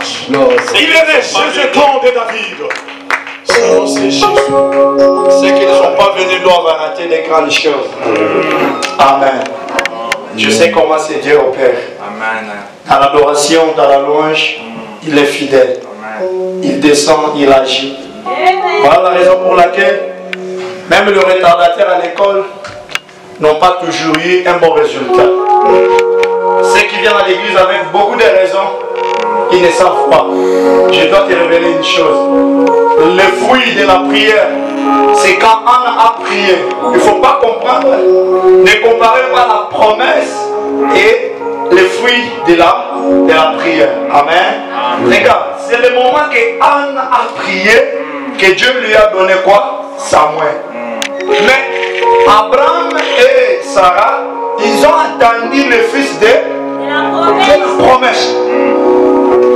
marche. Il est né chez le temps de David. Selon ces Jésus. Ceux qui ne sont pas venus doivent rater des grandes choses. Amen. Je sais comment c'est Dieu opère. Amen. Dans l'adoration, dans la louange, il est fidèle. Il descend, il agit. Voilà la raison pour laquelle même les retardataires à l'école n'ont pas toujours eu un bon résultat. Ceux qui viennent à l'église avec beaucoup de raisons, ils ne savent pas. Je dois te révéler une chose. Le fruit de la prière, c'est quand Anne a prié. Il ne faut pas comprendre. Ne comparez pas la promesse et le fruit de la prière. Amen. Les gars, c'est le moment que Anne a prié que Dieu lui a donné quoi? Samuel. Mais Abraham et Sarah, ils ont attendu le fils de la promesse.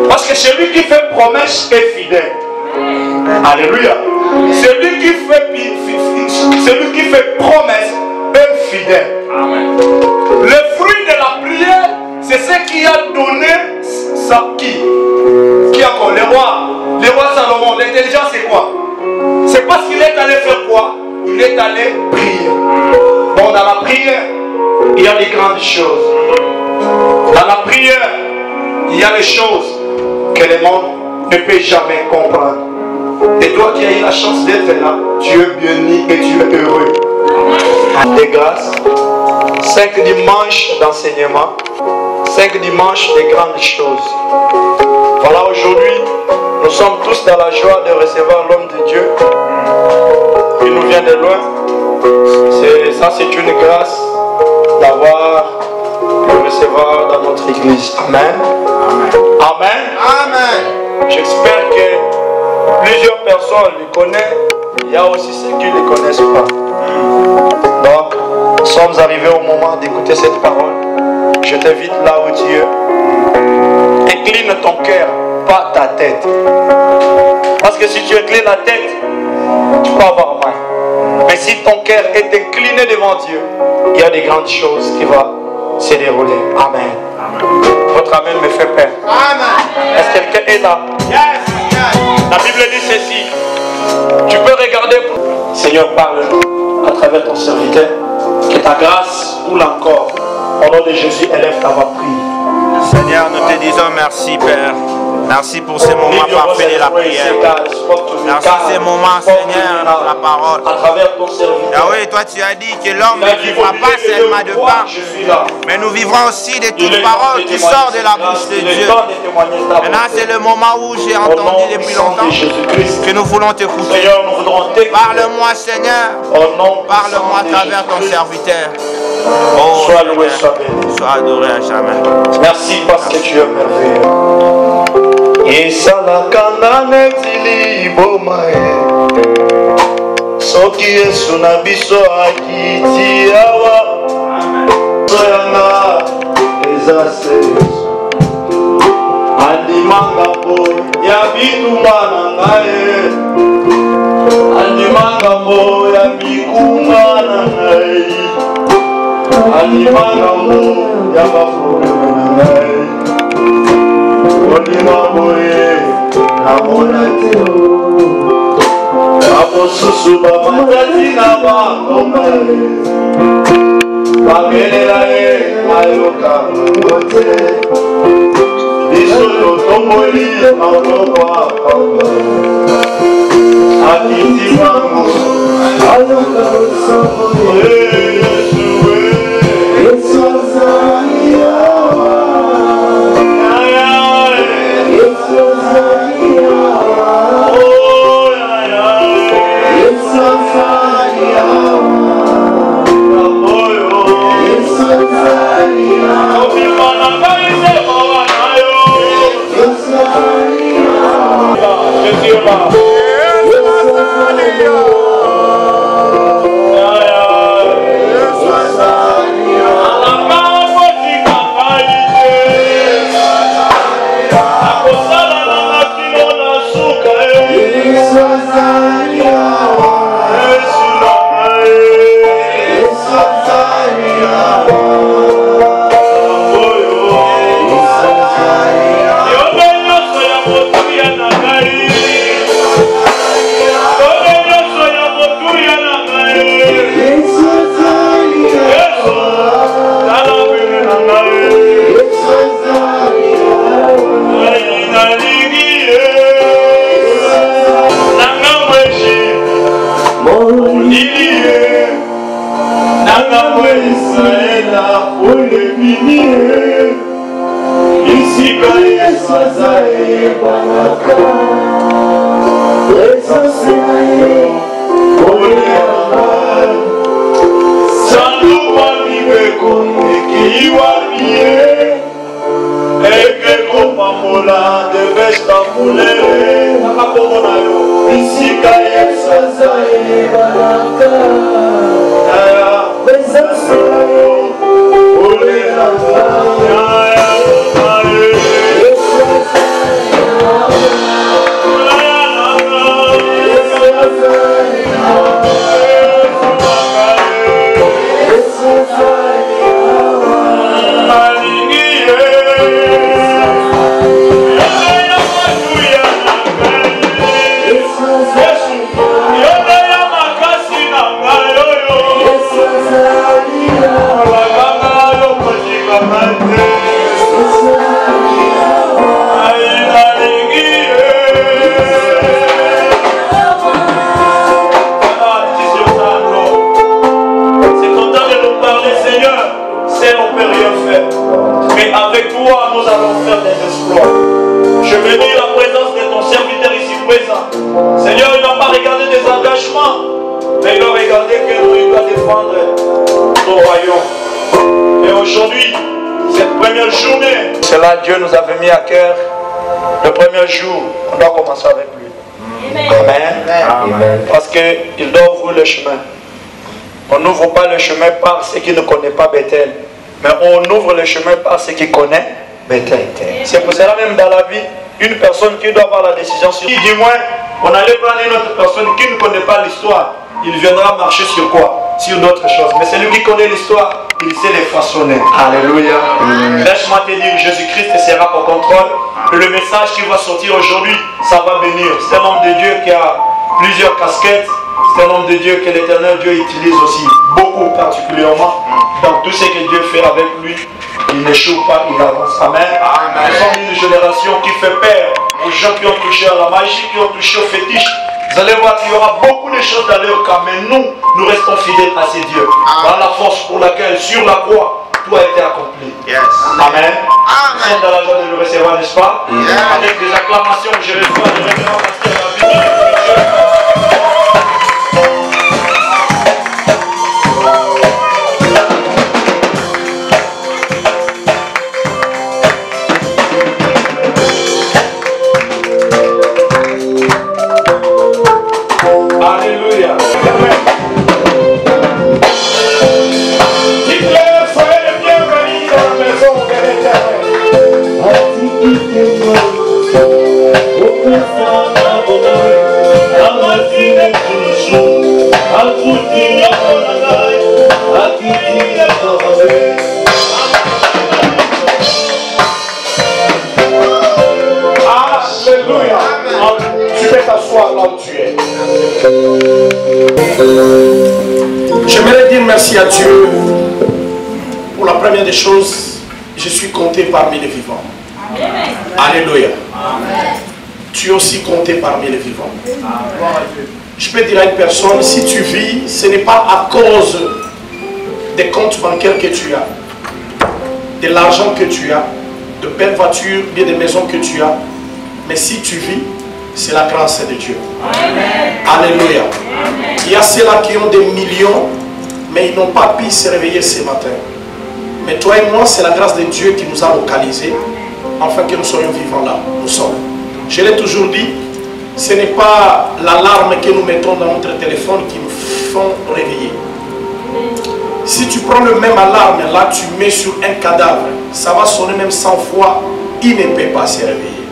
Parce que celui qui fait promesse est fidèle. Alléluia. Celui qui fait promesse est fidèle. Amen. Le fruit de la prière, c'est ce qui a donné ça. Qui encore? Le roi Salomon. L'intelligence c'est quoi? C'est parce qu'il est allé faire quoi? Il est allé prier. Bon, dans la prière, il y a des grandes choses. Dans la prière, il y a des choses que le monde ne peut jamais comprendre. Et toi qui as eu la chance d'être là, tu es béni et tu es heureux. Des grâces, 5 dimanches d'enseignement, 5 dimanches de grandes choses. Voilà, aujourd'hui, nous sommes tous dans la joie de recevoir l'homme de Dieu. Il nous vient de loin. Ça, c'est une grâce d'avoir le recevoir dans notre église. Amen. Amen. Amen. J'espère que plusieurs personnes le connaissent. Il y a aussi ceux qui ne le connaissent pas. Donc, nous sommes arrivés au moment d'écouter cette parole. Je t'invite là où tu es. Incline ton cœur, pas ta tête. Parce que si tu inclines la tête, tu peux avoir mal. Mais si ton cœur est incliné devant Dieu, il y a des grandes choses qui vont se dérouler. Amen. Amen. Votre amen me fait peur. Amen. Est-ce que quelqu'un est là? Yes. La Bible dit ceci. Tu peux regarder. Seigneur, parle-nous à travers ton serviteur. Que ta grâce roule encore. Au nom de Jésus, élève ta voix, prie. Seigneur, nous te disons merci, Père. Merci pour ces moments parfaits de la prière. Merci pour ces moments, Seigneur, pour la parole. Ah oui, toi tu as dit que l'homme ne vivra pas seulement de pain, mais nous vivrons aussi de toute parole qui sort de la bouche de Dieu. Maintenant, c'est le moment où j'ai entendu depuis longtemps que nous voulons t'écouter. Parle-moi, Seigneur. Parle-moi à travers ton serviteur. Oh, sois loué, sois adoré à jamais. Merci parce que tu es merveilleux. Esalakana netili bomae soki Yesu na biso akiti awa soyanga ezase andimanga po ya bitumba na ngai andimanga po ya bikumba na ngai andimanga po ya bafulu na ngai Olimaboye, Namonate, Abosusu, Bamatati, Nabangomare, Bagelerae, Ayoka, Mote, Bisoto, Tomoli, Mauroba, Akiti Mango, Ayoka, Samoye, Jésus est là. Olivier, Nanga Israël, Olivier, ici Kaye Sazae Banaka, Esasenaye, Oleamal, Sandu Walibe Koneki Waliye, Eke Komamola de Vesta Mulere, Nakakomonayo, ici Kaye Sazae Banaka, Esasenaye, Oleamal, avec toi, nous allons faire des exploits. Je bénis la présence de ton serviteur ici présent. Seigneur, il n'a pas regardé des engagements, mais il a regardé que lui doit défendre ton royaume. Et aujourd'hui, cette première journée, cela Dieu nous avait mis à cœur. Le premier jour, on doit commencer avec lui. Amen. Amen. Parce qu'il doit ouvrir le chemin. On n'ouvre pas le chemin par ceux qui ne connaissent pas Bethel. Mais on ouvre le chemin par ceux qui connaissent Bethel. C'est pour cela même dans la vie, une personne qui doit avoir la décision sur... Du moins, on allait prendre une autre personne qui ne connaît pas l'histoire. Il viendra marcher sur quoi? Sur d'autres choses. Mais celui qui connaît l'histoire, il sait les façonner. Alléluia. Laisse-moi te dire, Jésus-Christ sera au contrôle. Et le message qui va sortir aujourd'hui, ça va bénir. C'est un homme de Dieu qui a plusieurs casquettes. C'est un homme de Dieu que l'Éternel Dieu utilise aussi, beaucoup particulièrement. Dans tout ce que Dieu fait avec lui, il n'échoue pas, il avance. Amen. Amen. Nous sommes une génération qui fait peur aux gens qui ont touché à la magie, qui ont touché au fétiche. Vous allez voir qu'il y aura beaucoup de choses dans leur cas, mais nous restons fidèles à ces dieux. Dans la force pour laquelle, sur la croix, tout a été accompli. Yes. Amen. Nous sommes dans la joie de le recevoir, n'est-ce pas? Avec des acclamations, je reçois le révérend pasteur de la vie de Dieu. Alléluia. Dites-le, soyez les bienvenus dans la maison de l'Éternel. Alléluia. Tu peux t'asseoir là où tu es. J'aimerais dire merci à Dieu pour la première des choses. Je suis compté parmi les vivants. Amen. Alléluia. Amen. Tu es aussi compté parmi les vivants. Amen. Je peux dire à une personne, si tu vis, ce n'est pas à cause des comptes bancaires que tu as, de l'argent que tu as, de belles voitures, bien des maisons que tu as, mais si tu vis, c'est la grâce de Dieu. Amen. Alléluia. Amen. Il y a ceux-là qui ont des millions, mais ils n'ont pas pu se réveiller ce matin. Mais toi et moi, c'est la grâce de Dieu qui nous a localisés, afin que nous soyons vivants là. Nous sommes. Je l'ai toujours dit, ce n'est pas l'alarme que nous mettons dans notre téléphone qui nous font réveiller. Si tu prends le même alarme, là tu mets sur un cadavre, ça va sonner même 100 fois, il ne peut pas se réveiller.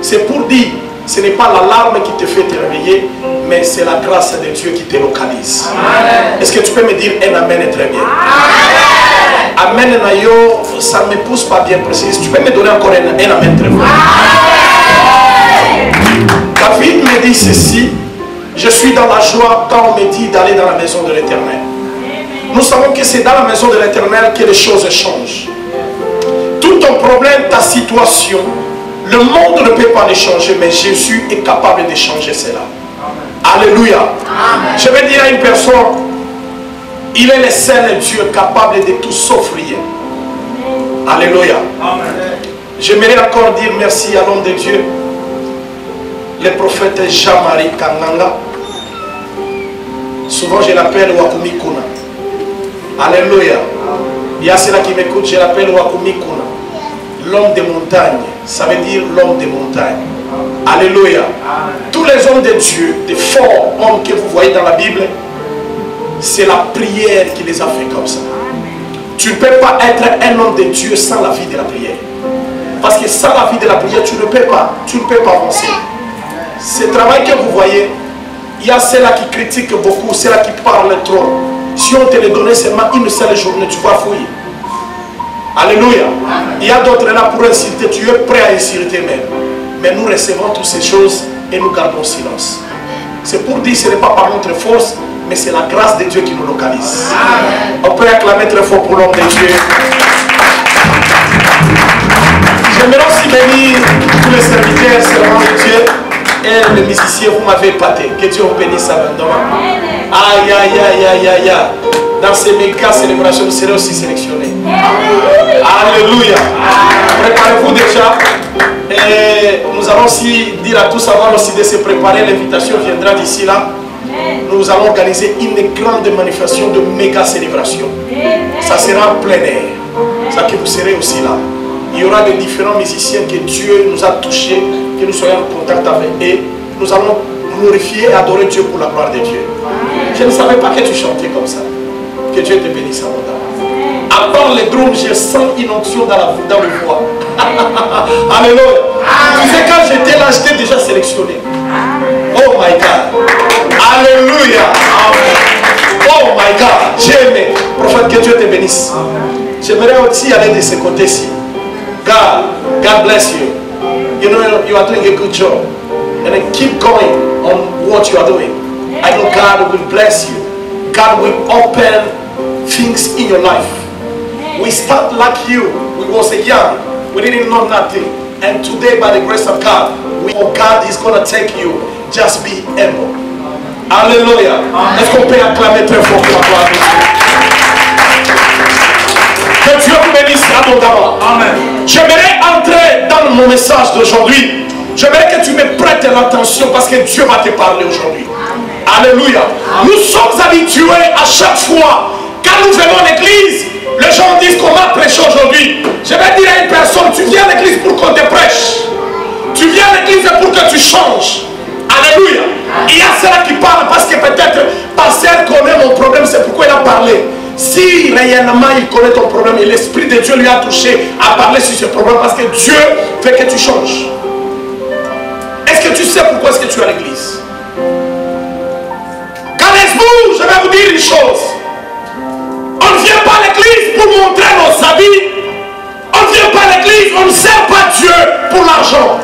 C'est pour dire, ce n'est pas l'alarme qui te fait te réveiller, mais c'est la grâce de Dieu qui te localise. Est-ce que tu peux me dire un amen très bien? Amen, nayo, ça ne me pousse pas bien précis. Tu peux me donner encore un amen très fort? David me dit ceci, je suis dans la joie quand on me dit d'aller dans la maison de l'Éternel. Nous savons que c'est dans la maison de l'Éternel que les choses changent. Tout ton problème, ta situation, le monde ne peut pas les changer, mais Jésus est capable de changer cela. Alléluia. Amen. Je vais dire à une personne, il est le seul Dieu capable de tout s'offrir. Alléluia. J'aimerais encore dire merci à l'homme de Dieu, le prophète Jean-Marie Kanganga. Souvent je l'appelle Wakumi Kuna. Alléluia. Il y a ceux qui m'écoutent, je l'appelle Wakumi Kuna. L'homme des montagnes, ça veut dire l'homme des montagnes. Alléluia. Tous les hommes de Dieu, des forts hommes que vous voyez dans la Bible, c'est la prière qui les a fait comme ça. Tu ne peux pas être un homme de Dieu sans la vie de la prière. Parce que sans la vie de la prière, tu ne peux pas avancer. Ce travail que vous voyez, il y a ceux-là qui critiquent beaucoup, ceux-là qui parlent trop. Si on te le donnait seulement une seule journée, tu vas fouiller. Alléluia. Il y a d'autres là pour insulter, tu es prêt à insulter même. Mais nous recevons toutes ces choses et nous gardons silence. C'est pour dire que ce n'est pas par notre force, mais c'est la grâce de Dieu qui nous localise. Amen. On peut acclamer très fort pour l'homme de Dieu. J'aimerais aussi bénir tous les serviteurs, servants de Dieu et les musiciens, vous m'avez épaté. Que Dieu vous bénisse abondamment. Aïe, aïe, aïe, aïe, aïe, aïe. Dans ces méga célébrations, vous serez aussi sélectionnés. Alléluia. Préparez-vous déjà. Et nous allons aussi dire à tous avant aussi de se préparer. L'invitation viendra d'ici là. Nous allons organiser une grande manifestation de méga célébration. Ça sera en plein air. Ça que vous serez aussi là. Il y aura des différents musiciens que Dieu nous a touchés, que nous soyons en contact avec eux. Nous allons glorifier et adorer Dieu pour la gloire de Dieu. Je ne savais pas que tu chantais comme ça. Que Dieu te bénisse abondamment. À part les drômes, je sens une onction dans le voix. Alléluia. Tu sais, quand j'étais là, j'étais déjà sélectionné. Oh my God. Alléluia. Oh my God. J'ai aimé. Prophète, que Dieu te bénisse. J'aimerais aussi aller de ce côté-ci. God bless you. You know, you are doing a good job. And then keep going on what you are doing. I know God will bless you. God will open things in your life. We start like you. We was young. We didn't know nothing. And today, by the grace of God, God is going to take you. Just be able. Alléluia. Est-ce qu'on peut acclamer très fort pour la gloire de Dieu? Que Dieu vous bénisse abondamment. Amen. J'aimerais entrer dans mon message d'aujourd'hui. J'aimerais que tu me prêtes l'attention parce que Dieu va te parler aujourd'hui. Alléluia. Nous sommes habitués à chaque fois, quand nous venons à l'église, les gens disent qu'on va prêcher aujourd'hui. Je vais dire à une personne, tu viens à l'église pour qu'on te prêche. Tu viens à l'église pour que tu changes. Alléluia. Il y a ceux qui parlent parce que peut-être Pasteur connaît mon problème, c'est pourquoi il a parlé. Si réellement il connaît ton problème et l'Esprit de Dieu lui a touché à parler sur ce problème, parce que Dieu fait que tu changes. Est-ce que tu sais pourquoi est-ce que tu es à l'église? Connaissez-vous, je vais vous dire une chose. On ne vient pas à l'église pour montrer nos habits. On ne vient pas à l'église, on ne sert pas Dieu pour l'argent.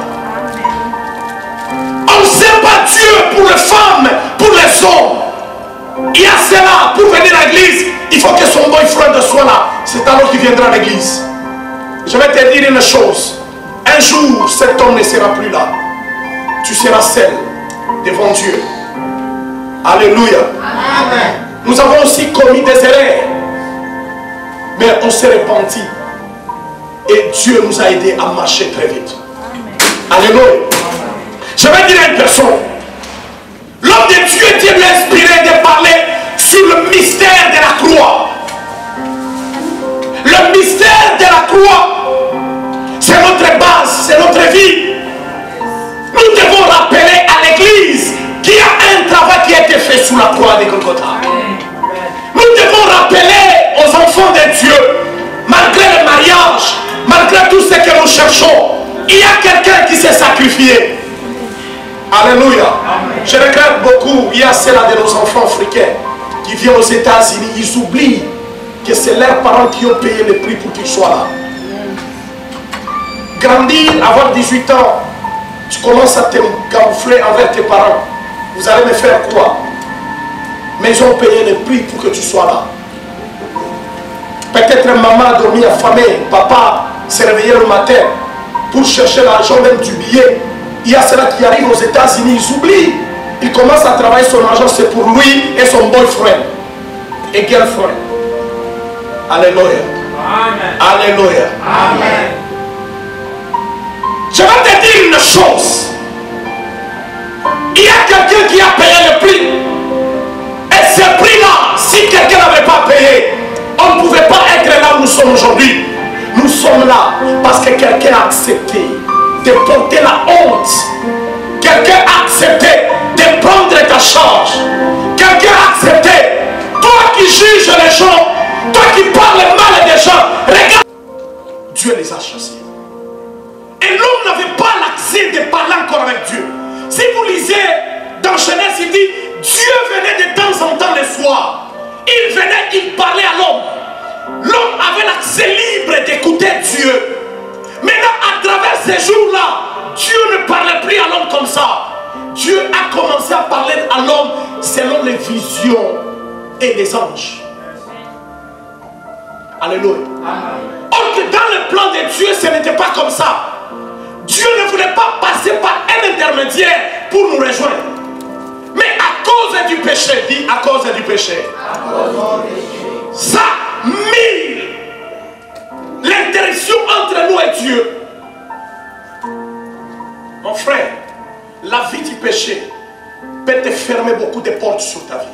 On ne sert pas Dieu pour les femmes, pour les hommes. Il y a cela, pour venir à l'église, il faut que son boyfriend soit là. C'est alors qu'il viendra à l'église. Je vais te dire une chose. Un jour, cet homme ne sera plus là. Tu seras seul devant Dieu. Alléluia. Amen. Nous avons aussi commis des erreurs. Mais on s'est repenti. Et Dieu nous a aidés à marcher très vite. Amen. Alléluia. Je vais dire à une personne. L'homme de Dieu, Dieu lui a inspiré de parler sur le mystère de la croix. Le mystère de la croix, c'est notre base, c'est notre vie. Nous devons rappeler à l'église qu'il y a un travail qui a été fait sous la croix de Golgotha. Nous devons rappeler aux enfants de Dieu, malgré le mariage, malgré tout ce que nous cherchons, il y a quelqu'un qui s'est sacrifié. Alléluia. Amen. Je regrette beaucoup, il y a ceux-là de nos enfants africains qui viennent aux États-Unis, ils oublient que c'est leurs parents qui ont payé le prix pour qu'ils soient là. Grandir, avoir 18 ans, tu commences à te camoufler envers tes parents. Vous allez me faire quoi? Mais ils ont payé le prix pour que tu sois là. Peut-être maman a dormi affamée, papa s'est réveillé le matin pour chercher l'argent même du billet. Il y a ceux-là qui arrivent aux États-Unis, ils oublient. il commence à travailler son argent, c'est pour lui et son boyfriend et girlfriend. Alléluia. Amen. Alléluia. Amen. Je vais te dire une chose. Il y a quelqu'un qui a payé le prix. Et ce prix-là, si quelqu'un n'avait pas payé, on ne pouvait pas être là où nous sommes aujourd'hui. Nous sommes là parce que quelqu'un a accepté de porter la honte. Quelqu'un a accepté de prendre ta charge. Quelqu'un a accepté. Toi qui juges les gens, toi qui parles mal des gens, regarde. Dieu les a chassés. Et l'homme n'avait pas l'accès de parler encore avec Dieu. Si vous lisez dans Genèse, il dit, Dieu venait de temps en temps le soir. Il venait, il parlait à l'homme. L'homme avait l'accès libre d'écouter Dieu. Maintenant, à travers ces jours-là, Dieu ne parlait plus à l'homme comme ça. Dieu a commencé à parler à l'homme selon les visions et les anges. Alléluia. Or que dans le plan de Dieu, ce n'était pas comme ça. Dieu ne voulait pas passer par un intermédiaire pour nous rejoindre. Mais à cause du péché, dit à cause du péché, ça mit l'interruption entre nous et Dieu. Mon frère, la vie du péché peut te fermer beaucoup de portes sur ta vie.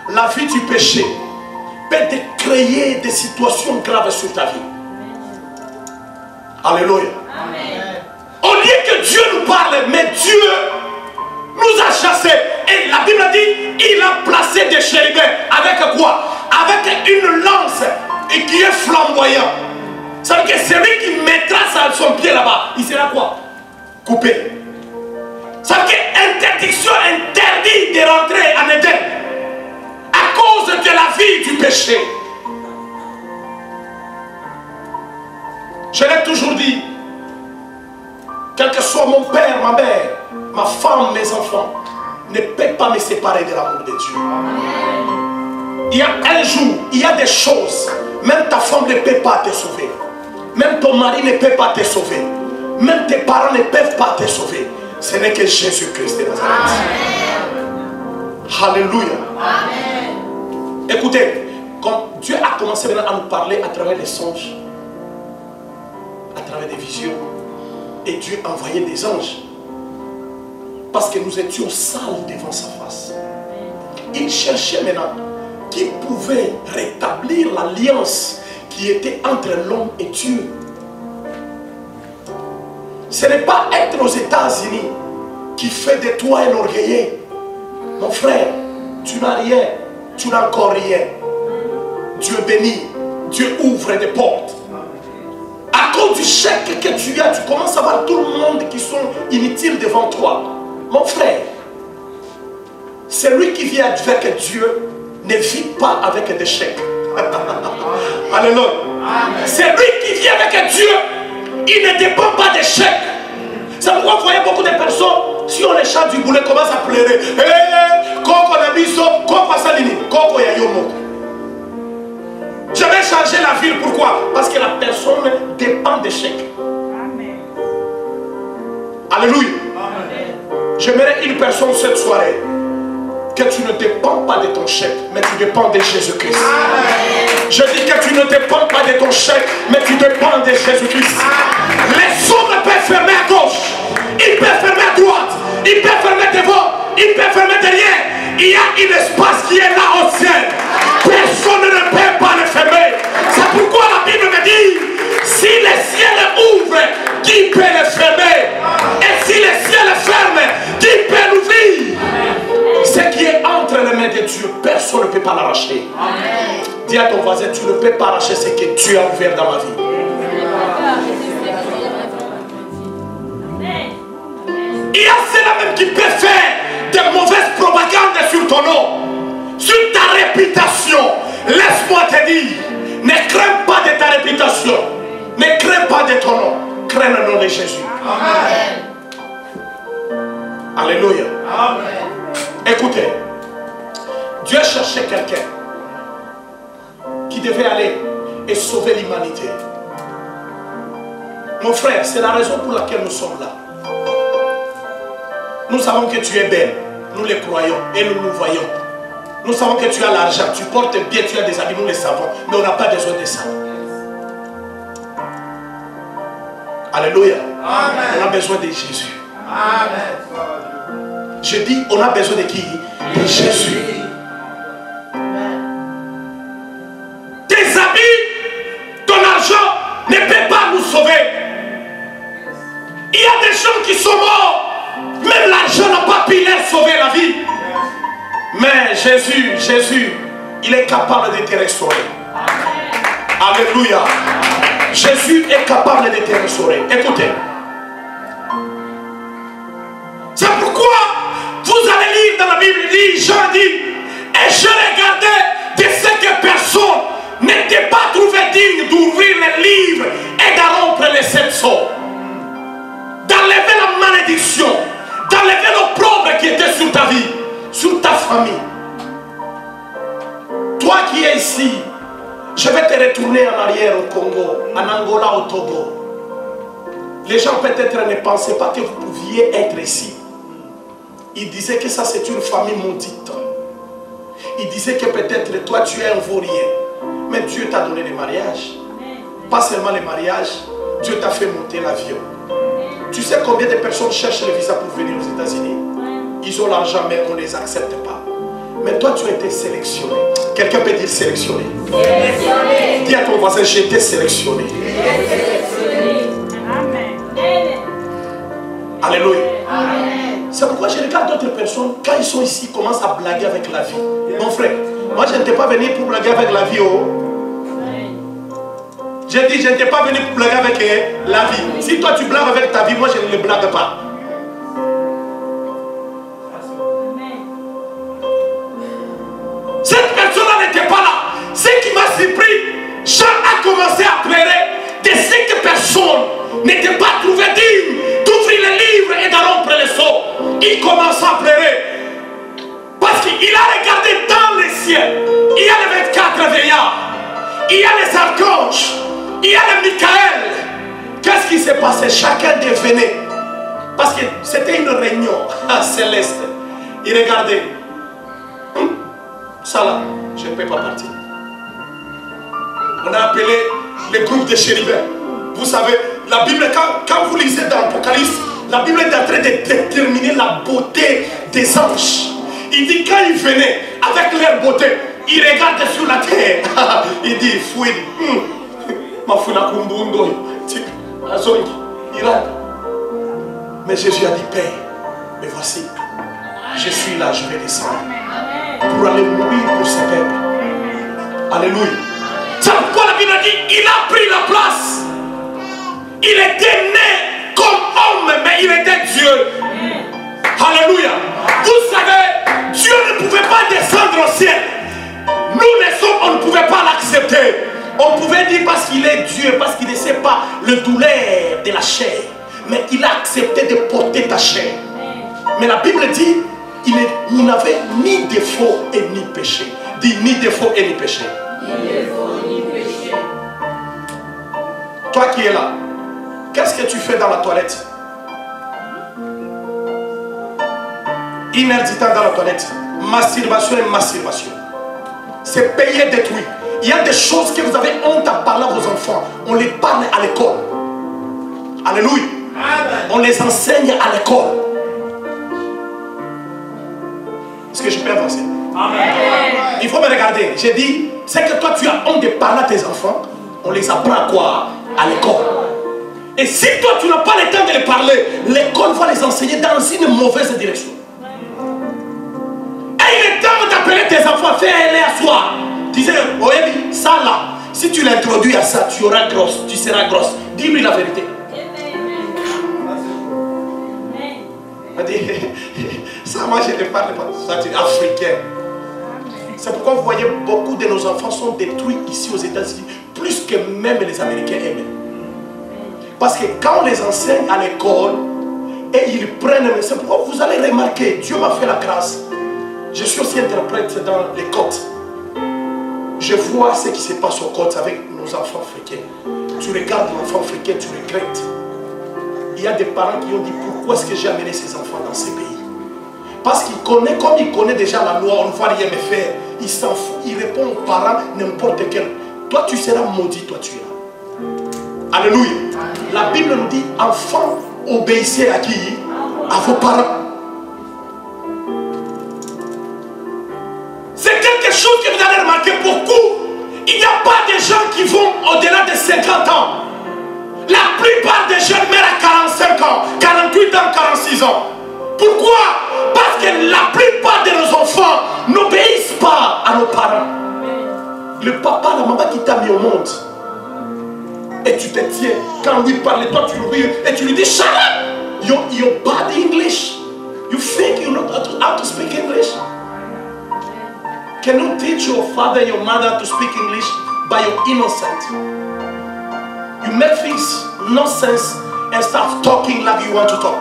La vie du péché peut te créer des situations graves sur ta vie. Alléluia. Amen. Au lieu que Dieu nous parle, mais Dieu nous a chassés. Et la Bible dit, il a placé des chérubins. Avec quoi? Avec une lance et qui est flamboyant. Ça veut dire que celui qui mettra son pied là-bas, il sera quoi? Coupé. Ça veut dire interdiction interdite de rentrer en Éden. À cause de la vie du péché. Je l'ai toujours dit, quel que soit mon père, ma mère, ma femme, mes enfants, ne peut pas me séparer de l'amour de Dieu. Il y a un jour, il y a des choses, même ta femme ne peut pas te sauver. Même ton mari ne peut pas te sauver. Même tes parents ne peuvent pas te sauver. Ce n'est que Jésus-Christ de Nazareth. Alléluia. Écoutez, quand Dieu a commencé maintenant à nous parler à travers les songes, à travers des visions, et Dieu envoyait des anges parce que nous étions sales devant sa face. Il cherchait maintenant qui pouvait rétablir l'alliance qui était entre l'homme et Dieu. Ce n'est pas être aux États-Unis qui fait de toi un orgueilleux. Mon frère, tu n'as rien, tu n'as encore rien. Dieu bénit, Dieu ouvre des portes. À cause du chèque que tu as, tu commences à voir tout le monde qui sont inutiles devant toi. Mon frère, celui qui vient avec Dieu ne vit pas avec des chèques. Alléluia. Celui qui vient avec Dieu, il ne dépend pas des chèques. C'est pourquoi vous voyez beaucoup de personnes, si on les chante du boulet, commencent à pleurer. Je vais changer la ville, pourquoi? Parce que la personne dépend des chèques. Amen. Alléluia. J'aimerais une personne cette soirée que tu ne dépends pas de ton chèque, mais tu dépends de Jésus-Christ. Je dis que tu ne dépends pas de ton chèque, mais tu dépends de Jésus-Christ. Les hommes peuvent fermer à gauche, ils peuvent fermer à droite, ils peuvent fermer devant, ils peuvent fermer derrière. Il y a un espace qui est là au ciel. Personne ne peut pas le fermer. C'est pourquoi la Bible me dit, si le ciel ouvre, qui peut le fermer? Et si le ciel ferme, qui peut l'ouvrir? Ce qui est entre les mains de Dieu, personne ne peut pas l'arracher. Dis à ton voisin, tu ne peux pas arracher ce que Dieu a ouvert dans ma vie. Il y a cela même qui peut faire de mauvaises propagandes sur ton nom, sur ta réputation. Laisse-moi te dire, ne crains pas de ta réputation, ne crains pas de ton nom, crains le nom de Jésus. Amen. Alléluia. Amen. Écoutez, Dieu cherchait quelqu'un qui devait aller et sauver l'humanité. Mon frère, c'est la raison pour laquelle nous sommes là. Nous savons que tu es belle. Nous les croyons et nous nous voyons. Nous savons que tu as l'argent, tu portes bien, tu as des habits, nous les savons. Mais on n'a pas besoin de ça. Alléluia. Amen. On a besoin de Jésus. Amen. Je dis, on a besoin de qui? De Jésus. Tes habits, ton argent ne peut pas nous sauver. Il y a des gens qui sont morts. Même l'argent n'a pas pu leur sauver la vie. Mais Jésus, il est capable de te restaurer. Alléluia. Jésus est capable de te restaurer. Écoutez. C'est pourquoi vous allez lire dans la Bible, il dit, Jean dit, et je regardais de ce que personne n'était pas trouvé digne d'ouvrir les livres et de rompre les sept sceaux. D'enlever la malédiction, d'enlever l'opprobre qui était sur ta vie, sur ta famille. Toi qui es ici, je vais te retourner en arrière au Congo, en Angola, au Togo. Les gens peut-être ne pensaient pas que vous pouviez être ici. Ils disaient que ça c'est une famille maudite. Ils disaient que peut-être toi tu es un vaurien. Mais Dieu t'a donné le mariage. Pas seulement le mariage, Dieu t'a fait monter l'avion. Tu sais combien de personnes cherchent le visa pour venir aux États-Unis? Ils ont l'argent mais on ne les accepte pas. Mais toi tu as été sélectionné. Quelqu'un peut dire sélectionné. Sélectionné. Dis à ton voisin, j'ai été sélectionné. Amen. Alléluia. C'est pourquoi je regarde d'autres personnes, quand ils sont ici, ils commencent à blaguer avec la vie. Mon frère, moi je n'étais pas venu pour blaguer avec la vie. Oh. J'ai dit, je n'étais pas venu pour blaguer avec la vie. Si toi tu blagues avec ta vie, moi je ne le blague pas. Cette personne-là n'était pas là. Ce qui m'a surpris, Jean a commencé à pleurer de ce que personne n'était pas trouvé digne d'ouvrir les livres et de rompre les sceaux. Il commence à pleurer. Parce qu'il a regardé dans les cieux. Il y a les 24 veillards. Il y a les archanges. Il y a le Michael. Qu'est-ce qui s'est passé? Chacun devenait. Parce que c'était une réunion céleste. Il regardait. Ça là, je ne peux pas partir. On a appelé le groupe de chérubins. Vous savez, la Bible, quand vous lisez dans l'Apocalypse, la Bible est en train de déterminer la beauté des anges. Il dit quand ils venaient avec leur beauté, ils regardaient sur la terre. Il dit, fouille. Mais Jésus a dit, Père, mais voici, je suis là, je vais descendre pour aller mourir pour ce peuple. Alléluia. C'est pourquoi la Bible dit, il a pris la place. Il était né comme homme, mais il était Dieu. Alléluia. Vous savez, Dieu ne pouvait pas descendre au ciel. Nous les hommes, on ne pouvait pas l'accepter. On pouvait dire parce qu'il est Dieu, parce qu'il ne sait pas le douleur de la chair. Mais il a accepté de porter ta chair. Mais la Bible dit, il n'avait ni défaut et ni péché. Dit ni défaut et ni péché. Ni défaut ni péché. Toi qui es là, qu'est-ce que tu fais dans la toilette? Inerditant dans la toilette. Masturbation et masturbation. C'est payé, détruit. Il y a des choses que vous avez honte à parler à vos enfants. On les parle à l'école. Alléluia. On les enseigne à l'école. Est-ce que je peux avancer? Amen. Il faut me regarder. J'ai dit, c'est que toi tu as honte de parler à tes enfants. On les apprend à quoi? À l'école. Et si toi tu n'as pas le temps de les parler, l'école va les enseigner dans une mauvaise direction. Et il est temps d'appeler tes enfants, fais-les asseoir. Disais, oui, ça là, si tu l'introduis à ça, tu auras grosse, tu seras grosse. Dis-lui la vérité. Ça, moi je ne parle pas. Ça, c'est africain. C'est pourquoi vous voyez beaucoup de nos enfants sont détruits ici aux États-Unis, plus que même les Américains aiment. Parce que quand on les enseigne à l'école et ils prennent, c'est pourquoi vous allez remarquer, Dieu m'a fait la grâce. Je suis aussi interprète dans les côtes. Je vois ce qui se passe aux côtes avec nos enfants africains. Tu regardes l'enfant africain, tu regrettes. Il y a des parents qui ont dit pourquoi est-ce que j'ai amené ces enfants dans ces pays. Parce qu'il connaît, comme il connaît déjà la loi, on ne va rien me faire. Il s'en fout, il répond aux parents n'importe quel. Toi tu seras maudit, toi tu es là. Alléluia. La Bible nous dit, enfants, obéissez à qui? À vos parents. C'est quelque chose que vous allez remarquer beaucoup. Il n'y a pas de gens qui vont au-delà de 50 ans. La plupart des jeunes meurent à 45 ans, 48 ans, 46 ans. Pourquoi? Parce que la plupart de nos enfants n'obéissent pas à nos parents. Le papa, la maman qui t'a mis au monde. Et tu te tiens. Quand lui parle, toi tu le regardes et tu lui dis, shut up! You're bad English. You think you know how to speak English? Can you teach your father, your mother to speak English by your innocent? You make things nonsense and start talking like you want to talk.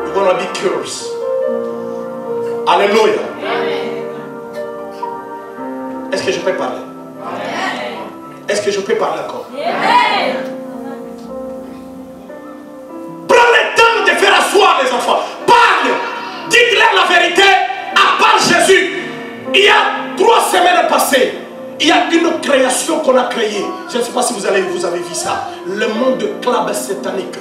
You're going to be curious. Alléluia. Est-ce que je peux parler? Est-ce que je peux parler encore? Prends le temps de faire asseoir les enfants. Parle. Dites-leur la vérité à part Jésus. Il y a 3 semaines passées, il y a une création qu'on a créée. Je ne sais pas si vous avez vu ça. Le monde de club satanique.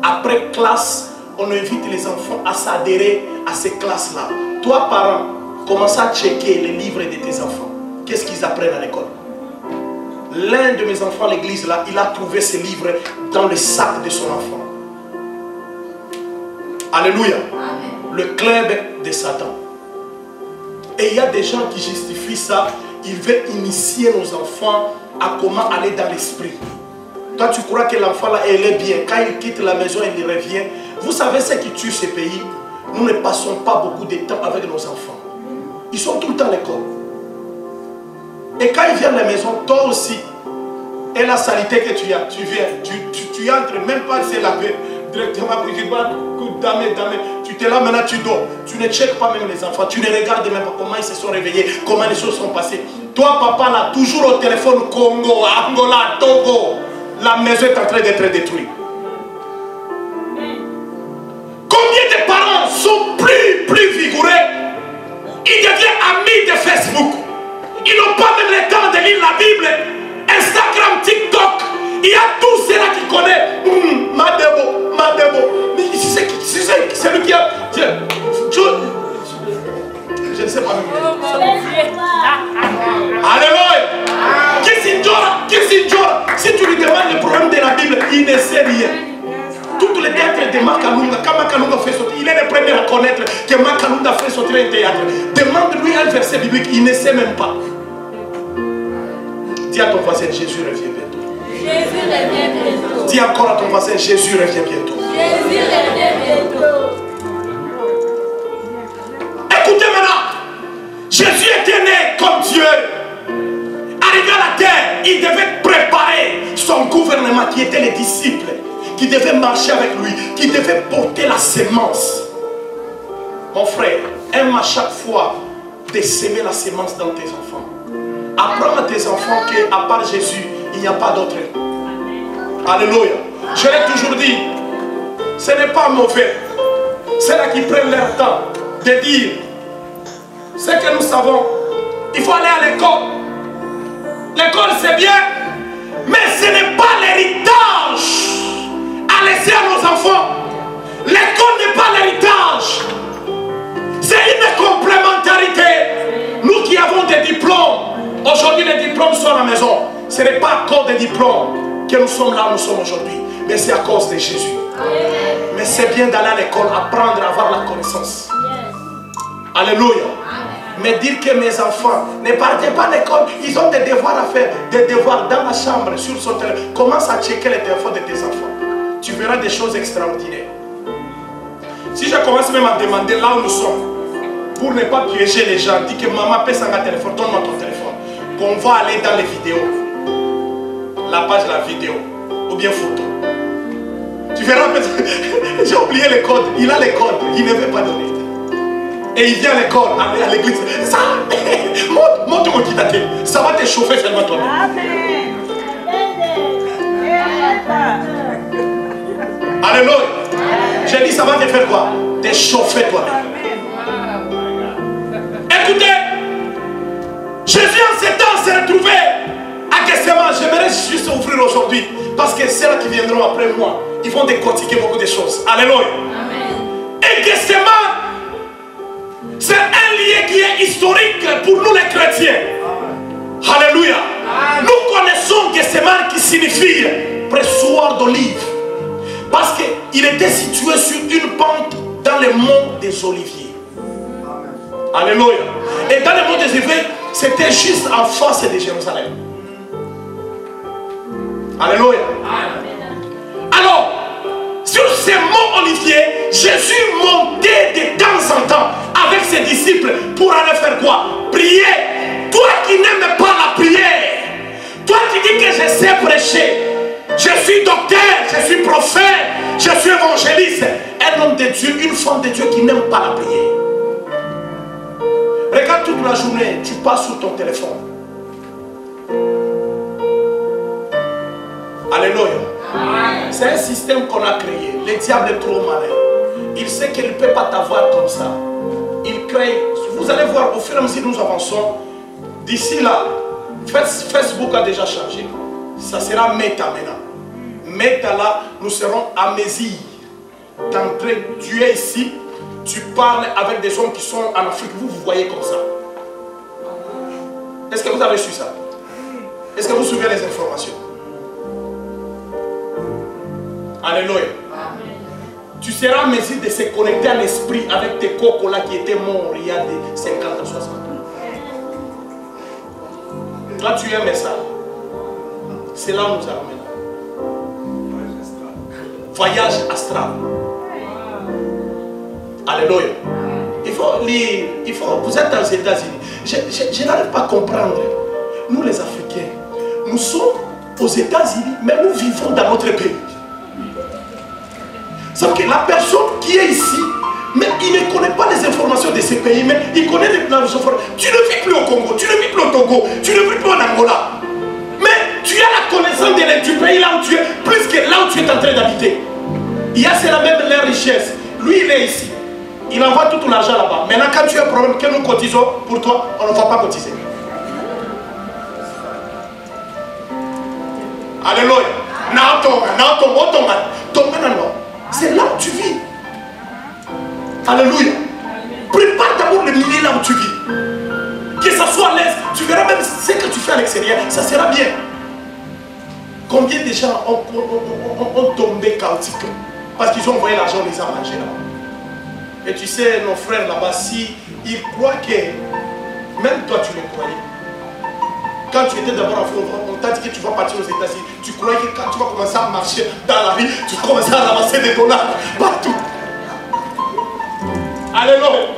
Après classe, on invite les enfants à s'adhérer à ces classes-là. Toi, parent, commence à checker les livres de tes enfants. Qu'est-ce qu'ils apprennent à l'école? L'un de mes enfants à l'église, là, il a trouvé ces livres dans le sac de son enfant. Alléluia. Le club de Satan. Et il y a des gens qui justifient ça. Ils veulent initier nos enfants à comment aller dans l'esprit. Toi, tu crois que l'enfant là, elle est bien. Quand il quitte la maison, il revient. Vous savez ce qui tue ce pays? Nous ne passons pas beaucoup de temps avec nos enfants. Ils sont tout le temps à l'école. Et quand ils viennent à la maison, toi aussi, et la saleté que tu as, tu viens, tu entres, même pas se laver directement, tu te là maintenant, tu dors. Tu ne checkes pas même les enfants, tu ne regardes même pas comment ils se sont réveillés, comment les choses sont passées. Toi, papa, là, toujours au téléphone, Congo, Angola, Togo, la maison est en train d'être détruite. Combien de parents sont plus vigoureux? Ils deviennent amis de Facebook. Ils n'ont pas même le temps de lire la Bible. Instagram, TikTok. Il y a tout cela qui connaît. Madebo. Mais c'est lui qui a... Je ne sais pas. Alléluia. Kissinjora. Si tu lui demandes le problème de la Bible, il ne sait rien. Toutes les théâtres de Makalunga, quand Makalunga fait sortir, il est le premier à connaître que Makalunga fait sortir un théâtre. Demande-lui un verset biblique, il ne sait même pas. Dis à ton voisin, Jésus revient bientôt. Jésus revient bientôt. Dis encore à ton voisin, Jésus revient bientôt. Jésus revient bientôt. Écoutez maintenant, Jésus était né comme Dieu. Arrivé à la terre, il devait préparer son gouvernement qui était les disciples, qui devaient marcher avec lui, qui devaient porter la sémence. Mon frère, aime à chaque fois de s'aimer la sémence dans tes enfants. Apprends à tes enfants qu'à part Jésus, il n'y a pas d'autre. Alléluia. Je l'ai toujours dit, ce n'est pas mauvais. C'est là qui prennent leur temps de dire ce que nous savons. Il faut aller à l'école. L'école c'est bien, mais ce n'est pas l'héritage à laisser à nos enfants. L'école n'est pas l'héritage. C'est une complémentarité. Nous qui avons des diplômes, aujourd'hui les diplômes sont à la maison. Ce n'est pas à cause des diplômes que nous sommes là où nous sommes aujourd'hui, mais c'est à cause de Jésus. Mais c'est bien d'aller à l'école, apprendre à avoir la connaissance. Alléluia. Mais dire que mes enfants ne partez pas à l'école, ils ont des devoirs à faire, des devoirs dans la chambre, sur son téléphone. Commence à checker les téléphones de tes enfants. Tu verras des choses extraordinaires. Si je commence même à demander là où nous sommes, pour ne pas piéger les gens, dis que maman paie ça un téléphone, donne-moi ton téléphone. Qu'on va aller dans les vidéos. La page de la vidéo. Ou bien photo. Tu verras, j'ai oublié les codes. Il a les codes, il ne veut pas donner. Et il vient à l'école, à l'église. Ça, monte mon kitaté. Ça va te chauffer seulement toi. Amen. Alléluia. J'ai dit, ça va te faire quoi? Te chauffer toi. s'est trouvé à Gethsemane. J'aimerais juste ouvrir aujourd'hui. Parce que ceux qui viendront après moi, ils vont décortiquer beaucoup de choses. Alléluia. Amen. Et Gethsemane, c'est un lieu qui est historique pour nous les chrétiens. Alléluia. Nous connaissons Gethsemane qui signifie pressoir d'olive. Parce qu'il était situé sur une pente dans le mont des Oliviers. Alléluia. Et dans le mont des Oliviers, c'était juste en face de Jérusalem. Alléluia. Alors, sur ces monts Olivier, Jésus montait de temps en temps avec ses disciples pour aller faire quoi? Prier. Toi qui n'aimes pas la prière, toi qui dis que je sais prêcher, je suis docteur, je suis prophète, je suis évangéliste, un homme de Dieu, une femme de Dieu qui n'aime pas la prière. Regarde toute la journée, tu passes sur ton téléphone. Alléluia. C'est un système qu'on a créé. Le diable est trop malin. Il sait qu'il ne peut pas t'avoir comme ça. Il crée. Vous allez voir, au fur et à mesure que nous avançons, d'ici là, Facebook a déjà changé. Ça sera Meta maintenant. Meta là, nous serons à mesure d'entrer. Tu es ici, tu parles avec des hommes qui sont en Afrique. Vous voyez comme ça. Est-ce que vous avez su ça? Est-ce que vous suivez les informations? Alléluia. Tu seras en mesure de se connecter à l'esprit avec tes cocos là qui étaient morts il y a des 50 à 60 ans. Toi tu aimes ça. C'est là où nous allons maintenant. Voyage astral. Alléluia. Il faut lire. Vous êtes aux États-Unis. Je n'arrive pas à comprendre. Nous les Africains, nous sommes aux États-Unis, mais nous vivons dans notre pays. Sauf que la personne qui est ici, mais il ne connaît pas les informations de ces pays, mais il connaît les informations. Tu ne vis plus au Congo, tu ne vis plus au Togo, tu ne vis plus en Angola. Mais tu as la connaissance du pays là où tu es, plus que là où tu es en train d'habiter. Il y a c'est la même la richesse. Lui, il est ici. Il envoie tout l'argent là-bas. Maintenant, quand tu as un problème que nous cotisons, pour toi, on ne va pas cotiser. Alléluia. C'est là où tu vis. Alléluia. Prépare d'abord le milieu là où tu vis. Que ça soit à l'aise. Tu verras même ce que tu fais à l'extérieur, ça sera bien. Combien de gens ont tombé chaotiques parce qu'ils ont envoyé l'argent, on les a mangés là-bas. Et tu sais, nos frères là-bas, si ils croient que même toi tu les croyais. Quand tu étais d'abord en France, on t'a dit que tu vas partir aux États-Unis. Tu croyais que quand tu vas commencer à marcher dans la rue, tu vas commencer à ramasser des dollars partout. Alléluia.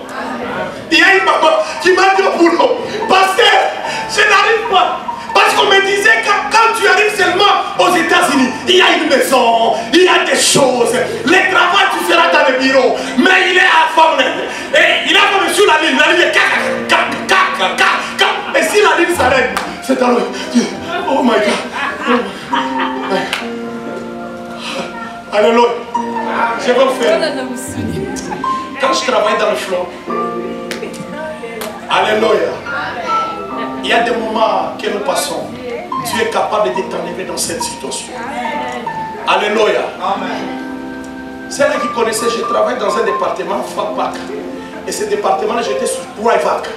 Il y a une maman qui m'a dit au boulot, pasteur, je n'arrive pas. Parce qu'on me disait que quand tu arrives seulement aux États-Unis, il y a une maison, il y a des choses. Le travail, tu seras dans le bureau. Mais il est à fond. Et il a comme sur la ligne est et si la ligne s'arrête, c'est dans le... Oh my God. Alléluia. Je vais vous faire. Quand je travaille dans le flot, alléluia, il y a des moments que nous passons. Tu es capable de t'enlever dans cette situation. Alléluia. C'est là qui connaissait, je travaille dans un département FAPAC. Et ce département, j'étais sur Croix-Vac.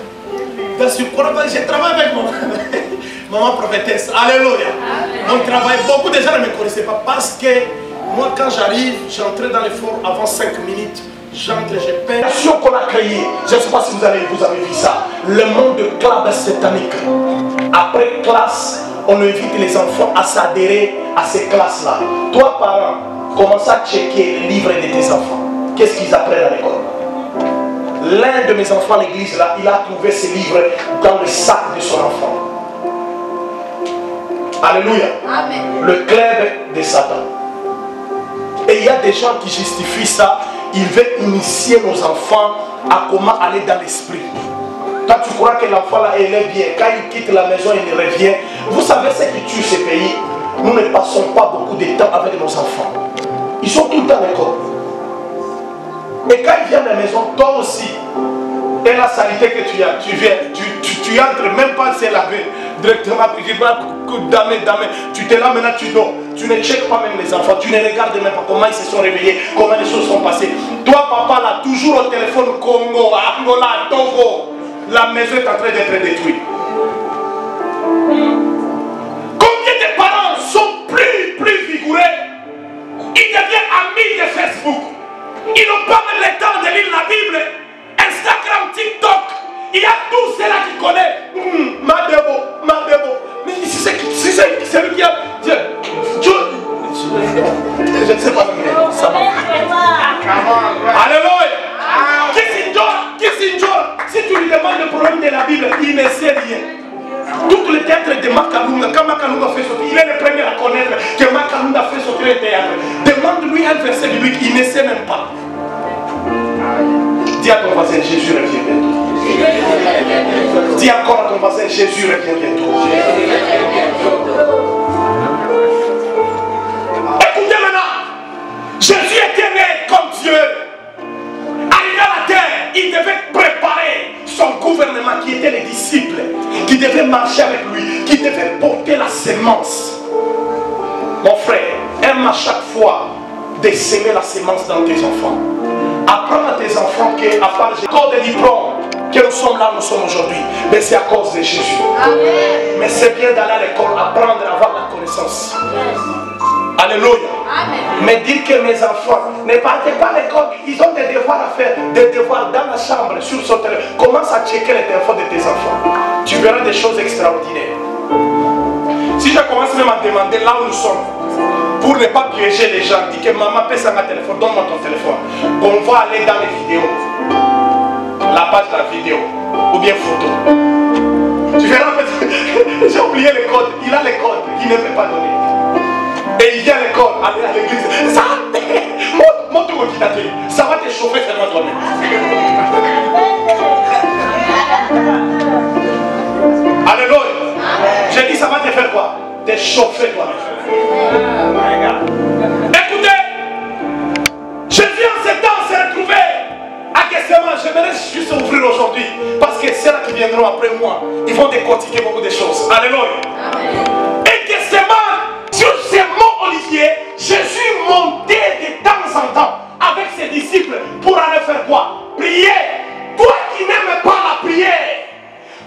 Je travaille avec maman prophétesse. Alléluia. On travaille, beaucoup de gens ne me connaissaient pas parce que moi, quand j'arrive, j'entrais dans les forts avant 5 minutes. J'entre, je paie. La qu'on a créée, je ne sais pas si vous avez vu ça, le monde de club satanique. Après classe, on invite les enfants à s'adhérer à ces classes-là. Toi, parent, commence à checker les livres de tes enfants. Qu'est-ce qu'ils apprennent à l'école? L'un de mes enfants à l'église, là, il a trouvé ses livres dans le sac de son enfant. Alléluia. Amen. Le club de Satan. Et il y a des gens qui justifient ça. Ils veulent initier nos enfants à comment aller dans l'esprit. Quand tu crois que l'enfant là, il est bien, quand il quitte la maison, il revient. Vous savez ce qui tue ces pays? Nous ne passons pas beaucoup de temps avec nos enfants. Ils sont tout le temps à l'école. Et quand ils viennent à la maison, toi aussi, et la saleté que tu as, tu viens, tu entres même pas à se laver. directement, damé. Tu t'es là maintenant, tu dors. Tu ne checkes pas même les enfants, tu ne regardes même pas comment ils se sont réveillés, comment les choses sont passées. Toi, papa, là, toujours au téléphone, Congo, Angola, Togo, la maison est en train d'être détruite. Combien de parents sont plus vigoureux? Ils deviennent amis de Facebook. Ils n'ont pas même le temps de lire la Bible. Instagram, TikTok. Il y a tous ceux-là qui connaissent. Madebo. Mais c'est celui qui a... Je ne sais pas. Ça va. Alléluia. Kissinger, si tu lui demandes le problème de la Bible, il ne sait rien. Tout le théâtre de Makalunga, quand Makalunga fait sortir, il est le premier à connaître que Makalunga fait sortir le théâtre. Demande-lui un verset biblique, il ne sait même pas. Dis à ton voisin, Jésus revient bientôt. Dis encore à ton voisin, Jésus revient bientôt. Écoutez maintenant, Jésus était né comme Dieu. Arrivé à la terre, il devait préparer son gouvernement qui était les disciples, qui devaient marcher avec lui, qui devaient porter la sémence. Mon frère, aime à chaque fois de s'aimer la sémence dans tes enfants. Apprends à tes enfants qu'à part le corps de diplôme, que nous sommes là, nous sommes aujourd'hui, mais c'est à cause de Jésus. Amen. Mais c'est bien d'aller à l'école, apprendre à avoir la connaissance. Yes. Alléluia. Amen. Mais dire que mes enfants ne partez pas à l'école, ils ont des devoirs à faire, des devoirs dans la chambre, sur son téléphone. Commence à checker les téléphones de tes enfants. Tu verras des choses extraordinaires. Si je commence même à demander là où nous sommes, pour ne pas piéger les gens, dis que maman paie ça ma téléphone, donne-moi ton téléphone. On va aller dans les vidéos. La page de la vidéo. Ou bien photo. Tu verras, j'ai oublié les codes. Il a les codes, il ne veut pas donner. Et il vient à l'école, aller à l'église. Ça, ça va te chauffer seulement toi-même. Alléluia. J'ai dit ça va te faire quoi? Te chauffer toi-même. Écoutez, Jésus en ce temps s'est retrouvé à Gethsémane. J'aimerais juste ouvrir aujourd'hui parce que ceux-là qui viendront après moi, ils vont décortiquer beaucoup de choses. Alléluia. Et Gethsémane, sur ces monts Olivier, Jésus montait de temps en temps avec ses disciples pour aller faire quoi? Prier. Toi qui n'aimes pas la prière,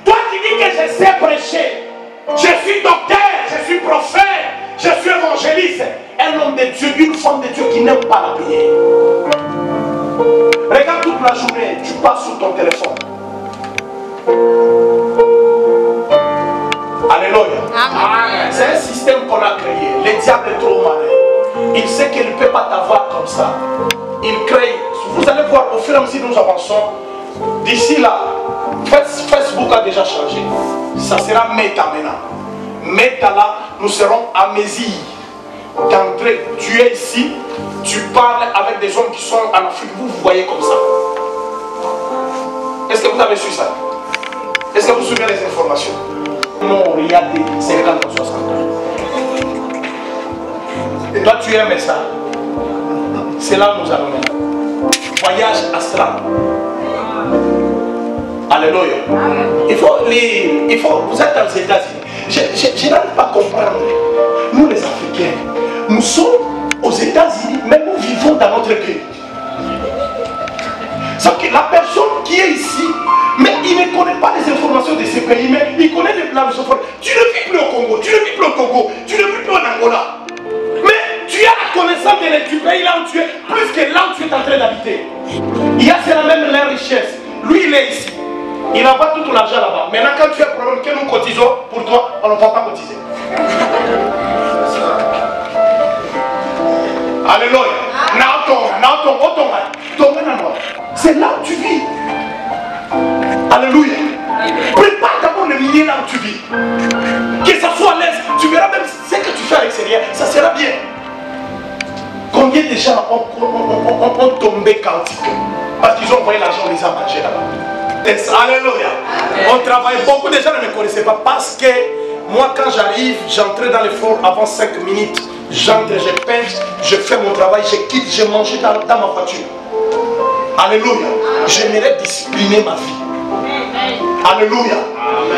toi qui dis que je sais prêcher, je suis docteur, je suis prophète, je suis évangéliste, un homme de Dieu, une femme de Dieu qui n'aime pas la prière. Regarde toute la journée, tu passes sur ton téléphone. Alléluia. C'est un système qu'on a créé. Le diable est trop malin. Il sait qu'il ne peut pas t'avoir comme ça. Il crée. Vous allez voir au fur et à mesure que nous avançons. D'ici là, Facebook a déjà changé. Ça sera Meta maintenant. Meta là, nous serons à mesure d'entrer. Tu es ici, tu parles avec des hommes qui sont en Afrique. Vous voyez comme ça. Est-ce que vous avez su ça? Est-ce que vous suivez les informations? Non, regardez, 50 ou 60 ans. Et toi, tu aimes ça. C'est là où nous allons maintenant. Voyage astral. Alléluia. Il faut lire. Vous êtes aux États-Unis. Je n'arrive pas à comprendre. Nous, les Africains, nous sommes aux États-Unis, mais nous vivons dans notre pays. Sauf que la personne qui est ici, mais il ne connaît pas les informations de ce pays, mais il connaît les plans de ce pays. Tu ne vis plus au Congo, tu ne vis plus au Togo, tu ne vis plus en Angola. Mais tu as la connaissance du pays là où tu es, plus que là où tu es en train d'habiter. Il y a c'est la même la richesse. Lui, il est ici. Il n'a pas tout l'argent là-bas. Maintenant, quand tu as un problème que nous cotisons, pour toi, on ne va pas cotiser. Alléluia. C'est là où tu vis. Alléluia. Prépare d'abord le milieu là où tu vis. Que ça soit à l'aise. Tu verras même ce que tu fais à l'extérieur. Ça sera bien. Combien de gens ont tombé chaotique parce qu'ils ont envoyé l'argent, on les a mangés là-bas. Alléluia. On travaille. Beaucoup de gens ne me connaissaient pas parce que moi, quand j'arrive, j'entrais dans le four avant 5 minutes. J'entre, je pêche, je fais mon travail, je quitte, je mange dans ma voiture. Alléluia. J'aimerais discipliner ma vie. Alléluia.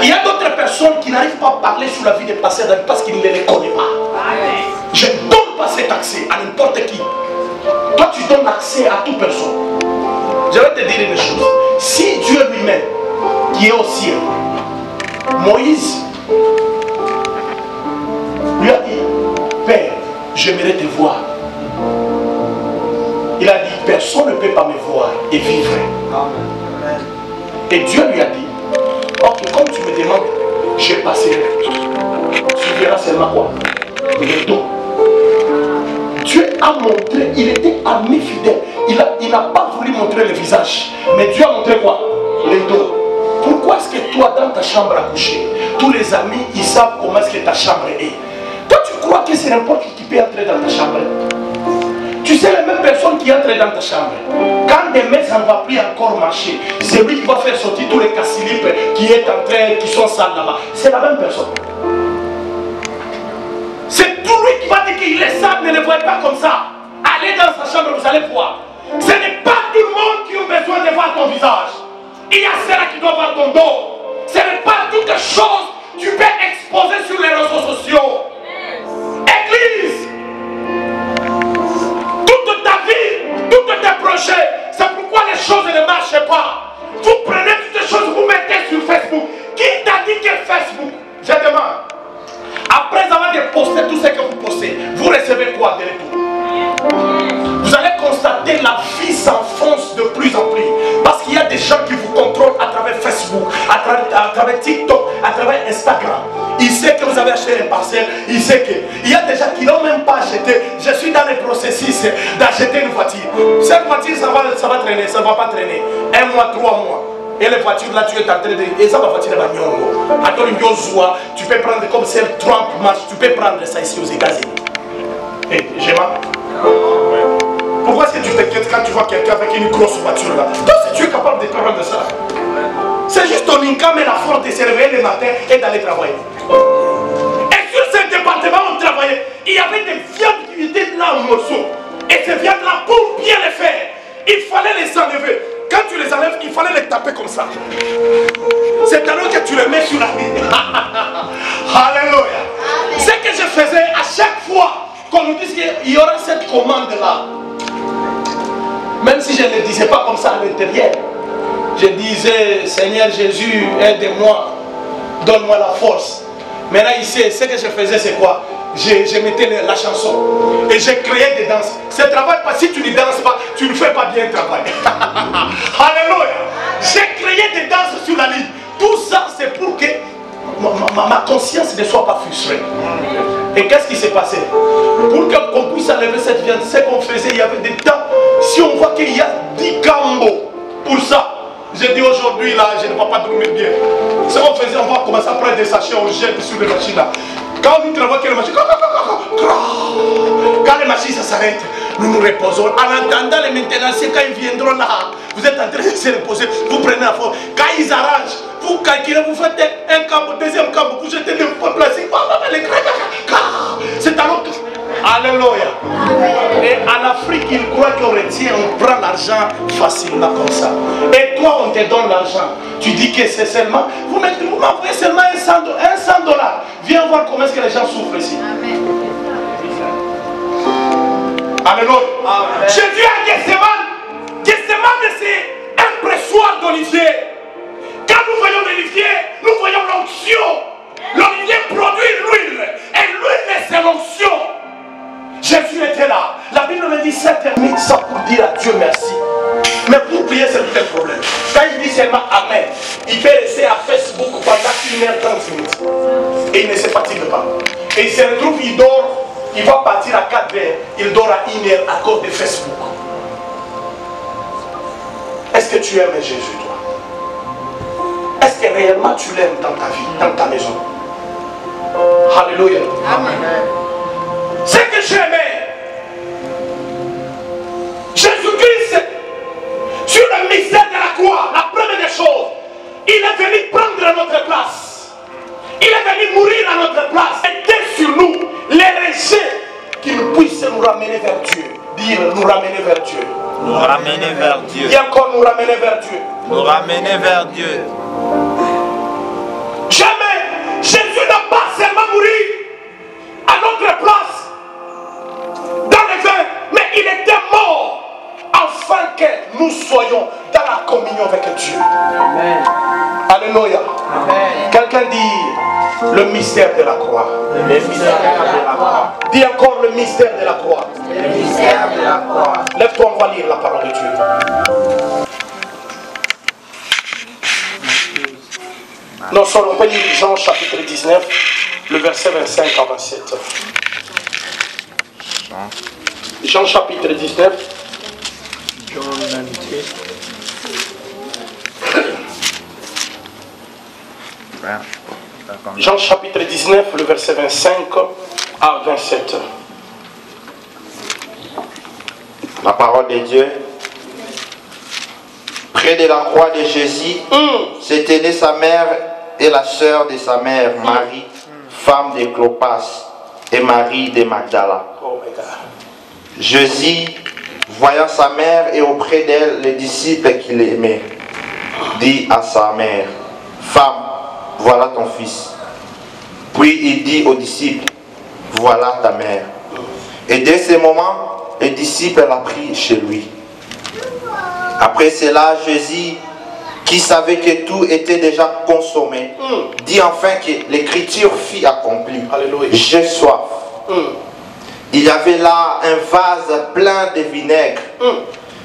Il y a d'autres personnes qui n'arrivent pas à parler sur la vie des pasteurs parce qu'ils ne les connaissent pas. Je ne donne pas cet accès à n'importe qui. Toi, tu donnes accès à toute personne. Je vais te dire une chose. Si Dieu lui-même, qui est au ciel, Moïse lui a dit, Père, j'aimerais te voir. Il a dit, personne ne peut pas me voir et vivre. Amen. Et Dieu lui a dit, ok, comme tu me demandes, je passerai. Tu verras seulement quoi? Le dos. Dieu a montré, il était ami fidèle. Il n'a pas voulu montrer le visage. Mais Dieu a montré quoi? Les dos. Pourquoi est-ce que toi, dans ta chambre à coucher, tous les amis, ils savent comment est-ce que ta chambre est? Toi, tu crois que c'est n'importe qui peut entrer dans ta chambre? Tu sais, la même personne qui entre dans ta chambre, quand demain ça ne va plus encore marcher, c'est lui qui va faire sortir tous les casse-lipes qui sont sales là-bas. C'est la même personne. C'est tout lui qui va dire qu'il est sale, ne le voyez pas comme ça. Allez dans sa chambre, vous allez voir. Ce n'est pas tout le monde qui a besoin de voir ton visage. Il y a ceux-là qui doivent voir ton dos. Ce n'est pas toutes les choses que tu peux exposer sur les réseaux sociaux. Église, toute ta vie, tous tes projets, c'est pourquoi les choses ne marchent pas. Vous prenez toutes les choses, vous mettez sur Facebook. Qui t'a dit que Facebook? Je demande. Après avoir posté tout ce que vous postez, vous recevez quoi de retour? Vous allez constater la vie s'enfonce de plus en plus. Parce qu'il y a des gens qui vous contrôlent à travers Facebook, à travers TikTok, à travers Instagram. Il sait que vous avez acheté une parcelle. Il sait qu'il y a des gens qui n'ont même pas acheté. Je suis dans le processus d'acheter une voiture. Cette voiture, ça va traîner, ça ne va pas traîner. 1 mois, 3 mois. Et les voitures là, tu es en train de... Et ça va voiture de Nyongo. Attends, tu peux prendre comme celle Trump marche. Tu peux prendre ça ici aux États-Unis. Et j'aime. Pourquoi est-ce que tu t'inquiètes quand tu vois quelqu'un avec une grosse voiture là? Toi, si tu es capable de prendre ça, c'est juste ton income et la force de se réveiller le matin et d'aller travailler. Et sur ce département où on travaillait, il y avait des viandes qui étaient là en morceaux. Et ces viandes là, pour bien les faire, il fallait les enlever. Quand tu les enlèves, il fallait les taper comme ça. C'est alors que tu les mets sur la ligne. Alléluia. Ce que je faisais à chaque fois qu'on nous dise qu'il y aura cette commande là, même si je ne le disais pas comme ça à l'intérieur, je disais, Seigneur Jésus, aide-moi, donne-moi la force. Maintenant ici, ce que je faisais, c'est quoi? Je mettais la chanson et j'ai créé des danses. Ce travail, si tu ne danses pas, tu ne fais pas bien le travail. Alléluia. J'ai créé des danses sur la ligne. Tout ça, c'est pour que ma conscience ne soit pas frustrée. Et qu'est-ce qui s'est passé? Pour qu'on puisse enlever cette viande, ce qu'on faisait, il y avait des temps. Si on voit qu'il y a 10 cambos pour ça, j'ai dit aujourd'hui, là, je ne vais pas dormir bien. Ce qu'on faisait, on va commencer à prendre des sachets, on jette sur les machines là. Quand nous travaillons avec les machines, quand les machines s'arrêtent, nous nous reposons. En attendant les maintenanciers, quand ils viendront là, vous êtes en train de se reposer, vous prenez la force. Quand ils arrangent, vous calculez, vous faites un camp, deuxième camp, vous jetez le plastique. C'est à l'autre. Alléluia. Et en Afrique, ils croient qu'on retient, on prend l'argent facilement comme ça. Et toi, on te donne l'argent. Tu dis que c'est seulement, vous m'envoyez seulement $100. Viens voir comment est-ce que les gens souffrent ici. Amen. Alléluia. J'ai vu à Gethsemane. Gethsemane, c'est un pressoir d'olivier. Quand nous voyons l'olivier, nous voyons l'onction. L'olivier produit l'huile. Et l'huile, c'est l'onction. Jésus était là. La Bible me dit 7 minutes ça pour dire à Dieu merci. Mais pour prier, c'est tout un problème. Quand il dit seulement Amen, il peut rester à Facebook pendant 1h30 minutes. Et il ne se fatigue pas. Et il se retrouve, il dort, il va partir à 4h, il dort à 1h à cause de Facebook. Est-ce que tu aimes Jésus, toi? Est-ce que réellement tu l'aimes dans ta vie, dans ta maison? Alléluia. Amen. Ce que j'aimais, Jésus-Christ, sur le mystère de la croix, la première des choses, il est venu prendre notre place. Il est venu mourir à notre place. Et sur nous, les rejetés qui nous puissent nous ramener vers Dieu. Dire nous ramener vers Dieu. Nous ramener vers Dieu. Et encore nous ramener vers Dieu. Nous ramener vers Dieu. communion avec Dieu. Amen. Alléluia. Amen. Quelqu'un dit le mystère de la croix. Le mystère de la croix. Dis encore le mystère de la croix. Le mystère de la croix. Lève-toi, on va lire la parole de Dieu. Nous sommes en Jean chapitre 19, le verset 25 à 27. Jean chapitre 19. Jean chapitre 19, le verset 25 à 27. La parole de Dieu. Près de la croix de Jésus, se tenaient sa mère et la sœur de sa mère, Marie, femme de Clopas, et Marie de Magdala. Oh my God. Jésus, voyant sa mère et auprès d'elle les disciples qu'il aimait, dit à sa mère, femme, voilà ton fils. Puis il dit aux disciples, voilà ta mère. Et dès ce moment, les disciples l'ont pris chez lui. Après cela, Jésus, qui savait que tout était déjà consommé, dit enfin que l'écriture fut accomplie. Alléluia. J'ai soif. Il y avait là un vase plein de vinaigre.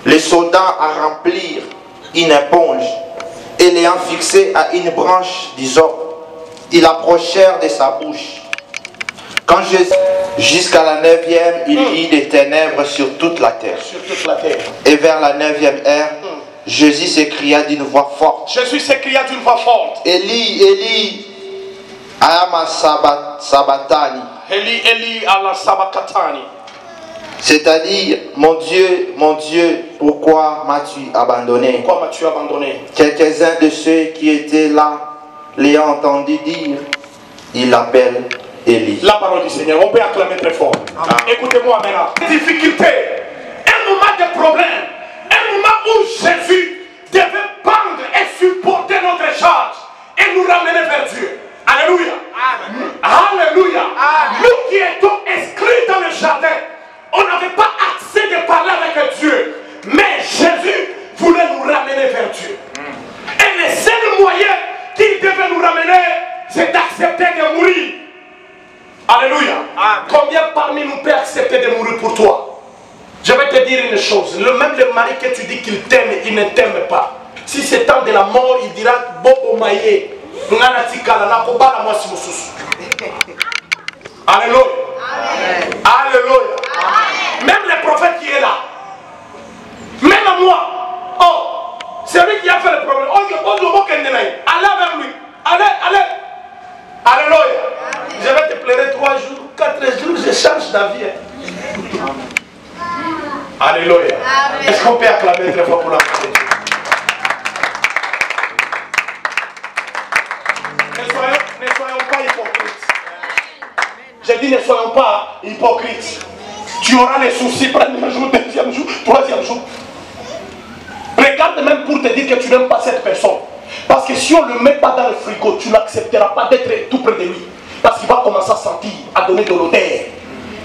Les soldats à remplir une éponge et l'ayant fixé à une branche d'hysope, ils approchèrent de sa bouche. Quand Jésus, jusqu'à la 9e, il y eut des ténèbres sur toute la terre. Sur toute la terre. Et vers la 9e heure, Jésus s'écria d'une voix forte. Jésus s'écria d'une voix forte. Eli, Eli, ama sabatani. Eli, Eli, ala sabakatani. C'est-à-dire, mon Dieu, pourquoi m'as-tu abandonné? Pourquoi m'as-tu abandonné? Quelques-uns de ceux qui étaient là l'ayant entendu dire, il l'appelle Eli. La parole du Seigneur, on peut acclamer très fort. Écoutez-moi maintenant. Difficulté, un moment de problème, un moment où Jésus devait prendre et supporter notre charge et nous ramener vers Dieu. Alléluia. Amen. Alléluia. Amen. Nous qui étions inscrits dans le jardin, on n'avait pas accès de parler avec Dieu. Mais Jésus voulait nous ramener vers Dieu. Et le seul moyen qu'il devait nous ramener, c'est d'accepter de mourir. Alléluia. Amen. Combien parmi nous peut accepter de mourir pour toi? Je vais te dire une chose. Même le mari que tu dis qu'il t'aime, il ne t'aime pas. Si c'est temps de la mort, il dira Bobo Maye. Alléluia. Amen. Alléluia. Amen. Même le prophète qui est là, même à moi, oh, c'est lui qui a fait le problème. Allez avec lui. Allez. Alléluia. Amen. Je vais te pleurer 3 jours, 4 jours, je change d'avis. Alléluia. Est-ce qu'on peut acclamer très fort pour la parole? Ne soyons pas hypocrites. J'ai dit ne soyons pas hypocrites. Tu auras les soucis, premier jour, deuxième jour, troisième jour. Regarde même pour te dire que tu n'aimes pas cette personne. Parce que si on ne le met pas dans le frigo, tu n'accepteras pas d'être tout près de lui. Parce qu'il va commencer à sentir, à donner de l'odeur.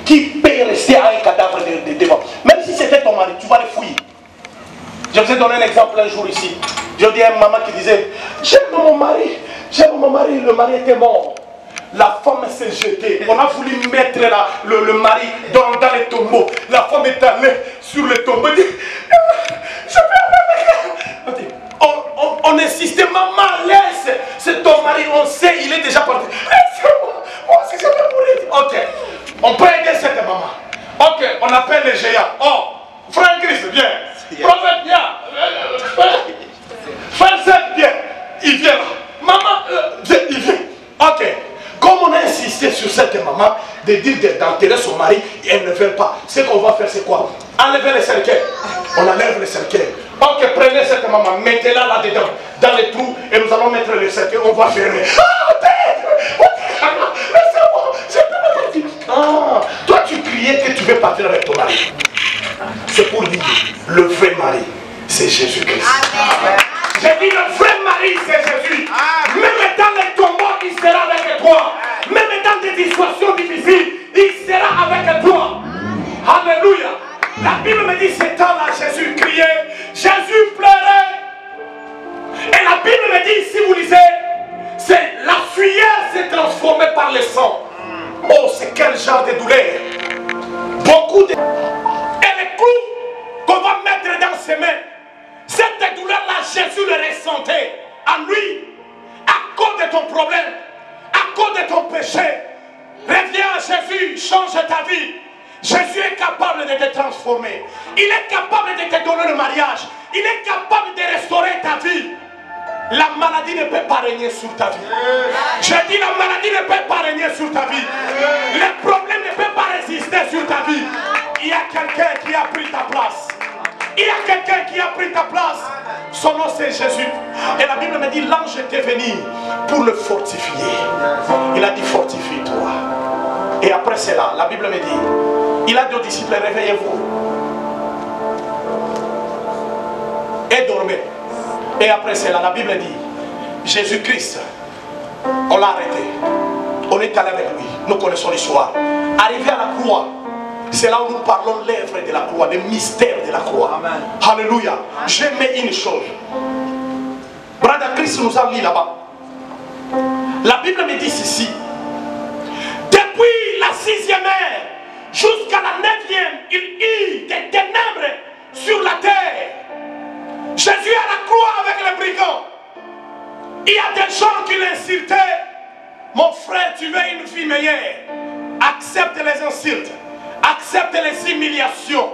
Qui peut rester à un cadavre devant? Même si c'était ton mari, tu vas le fouiller. Je vous ai donné un exemple un jour ici. Je dis à une maman qui disait, j'aime mon mari, le mari était mort. La femme s'est jetée. On a voulu mettre le mari dans les tombeaux. La femme est allée sur le tombeau. Elle dit, je vais avec elle. On insistait, maman, laisse. C'est ton mari, on sait, il est déjà parti. Laisse-moi, moi aussi je vais mourir. Ok, on peut aider cette maman. Ok, on appelle les géants. Oh, frère Christ, viens. Prophète, viens. Frère Zed, viens. Il vient là. Maman, il vient. Ok. Comme on a insisté sur cette maman de dire d'enterrer son mari, elle ne veut pas. Ce qu'on va faire, c'est quoi? Enlever les cercueils. On enlève les cercueils. Ok, prenez cette maman, mettez-la là-dedans, dans les trous, et nous allons mettre les cercueils, on va fermer. Laissez-moi, je peux partir. Toi tu criais que tu veux partir avec ton mari. C'est pour dire, le vrai mari, c'est Jésus-Christ. J'ai dit, le vrai mari, c'est Jésus. Même dans les tombeaux, il sera avec toi. Même dans des situations difficiles, il sera avec toi. Alléluia. La Bible me dit, c'est temps-là, Jésus criait, Jésus pleurait. par le sang. Oh, c'est quel genre de douleur. Beaucoup de... Et les clous qu'on va mettre dans ses mains, cette douleur-là, Jésus le ressentait en lui. À cause de ton problème, à cause de ton péché, reviens à Jésus, change ta vie. Jésus est capable de te transformer. Il est capable de te donner le mariage. Il est capable de restaurer ta vie. La maladie ne peut pas régner sur ta vie. Je dis la maladie ne peut pas régner sur ta vie. Le problème ne peut pas résister sur ta vie. Il y a quelqu'un qui a pris ta place. Il y a quelqu'un qui a pris ta place. Son nom c'est Jésus. Et la Bible me dit l'ange était venu pour le fortifier. Il a dit fortifie-toi. Et après cela, la Bible me dit, il a dit aux disciples, réveillez-vous. Et dormez. Et après cela, la Bible dit, Jésus-Christ, on l'a arrêté. On est allé avec lui. Nous connaissons l'histoire. Arrivé à la croix, c'est là où nous parlons l'œuvre de la croix, le mystère de la croix. Amen. Alléluia. Je mets une chose. Brother Christ nous a mis là-bas. La Bible me dit ceci. Depuis la 6e heure jusqu'à la 9e, il y eut des ténèbres sur la terre. Jésus à la croix avec les brigands. Il y a des gens qui l'insultaient. Mon frère, tu veux une vie meilleure. Accepte les insultes. Accepte les humiliations.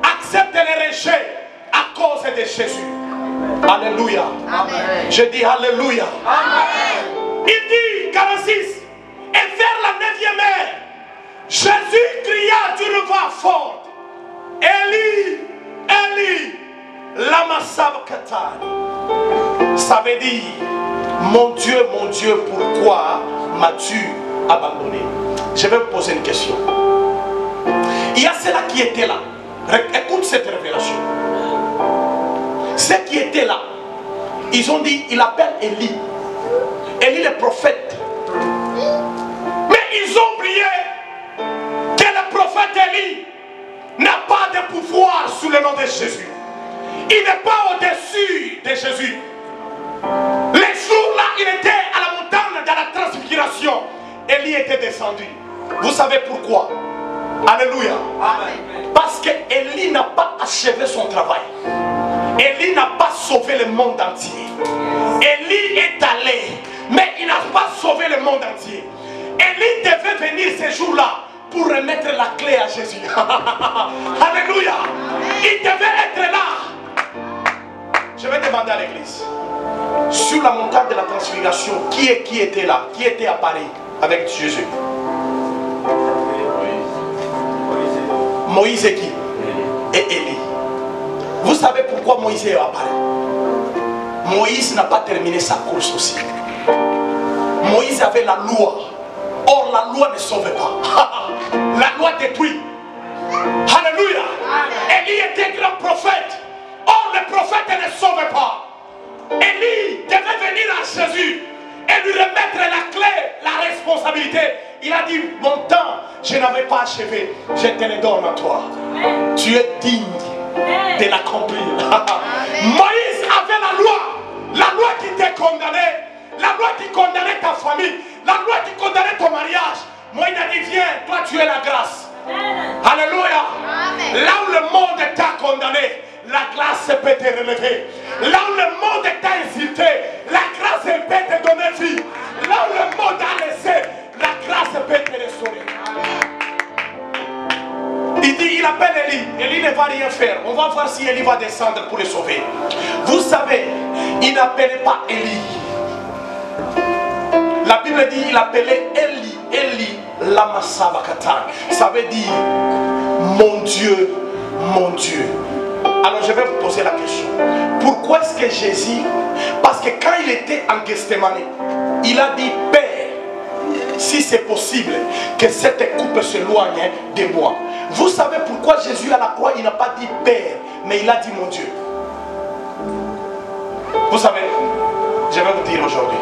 Accepte les rejets à cause de Jésus. Alléluia. Amen. Je dis Alléluia. Amen. Il dit 46. Et vers la 9e heure, Jésus cria d'une voix forte. Élie, Élie, lama sabachthani. Ça veut dire, mon Dieu, pourquoi m'as-tu abandonné? Je vais vous poser une question. Il y a ceux-là qui étaient là. Écoute cette révélation. Ceux qui étaient là, ils ont dit, il appelle Élie. Élie le prophète. Mais ils ont oublié que le prophète Élie n'a pas de pouvoir sous le nom de Jésus. Il n'est pas au-dessus de Jésus. Les jours-là, il était à la montagne dans la transfiguration. Élie était descendu. Vous savez pourquoi? Alléluia. Amen. Parce que Élie n'a pas achevé son travail. Élie n'a pas sauvé le monde entier. Élie est allé, mais il n'a pas sauvé le monde entier. Élie devait venir ces jours-là pour remettre la clé à Jésus. Alléluia. Il devait être là. Je vais demander à l'église. Sur la montagne de la transfiguration, qui était là? Qui était à Paris avec Jésus? Moïse et qui? Et Élie. Vous savez pourquoi Moïse est apparu? Moïse n'a pas terminé sa course aussi. Moïse avait la loi. Or la loi ne sauvait pas. La loi détruit. Alléluia. Élie était grand prophète. Or le prophète ne sauvait pas. Élie devait venir à Jésus et lui remettre la clé, la responsabilité. Il a dit, mon temps, je n'avais pas achevé. Je te le donne à toi. Amen. Tu es digne de l'accomplir. Moïse avait la loi qui t'est condamnée, la loi qui condamnait ta famille, la loi qui condamnait ton mariage. Moïse a dit, viens, toi tu es la grâce. Amen. Alléluia. Amen. Là où le monde t'a condamné, la grâce peut te relever. Là où le monde t'a insulté, la grâce peut te donner vie. Là où le monde a laissé, la grâce peut te restaurer. Il dit, il appelle Élie. Élie ne va rien faire. On va voir si Élie va descendre pour le sauver. Vous savez, il n'appelait pas Élie. La Bible dit, il appelait Élie. Élie, lama sabachthani. Ça veut dire, mon Dieu, mon Dieu. Alors je vais vous poser la question. Pourquoi est-ce que Jésus, parce que quand il était en Gethsémani, il a dit, Père, si c'est possible, que cette coupe s'éloigne de moi. Vous savez pourquoi Jésus à la croix, il n'a pas dit Père, mais il a dit mon Dieu. Vous savez, je vais vous dire aujourd'hui.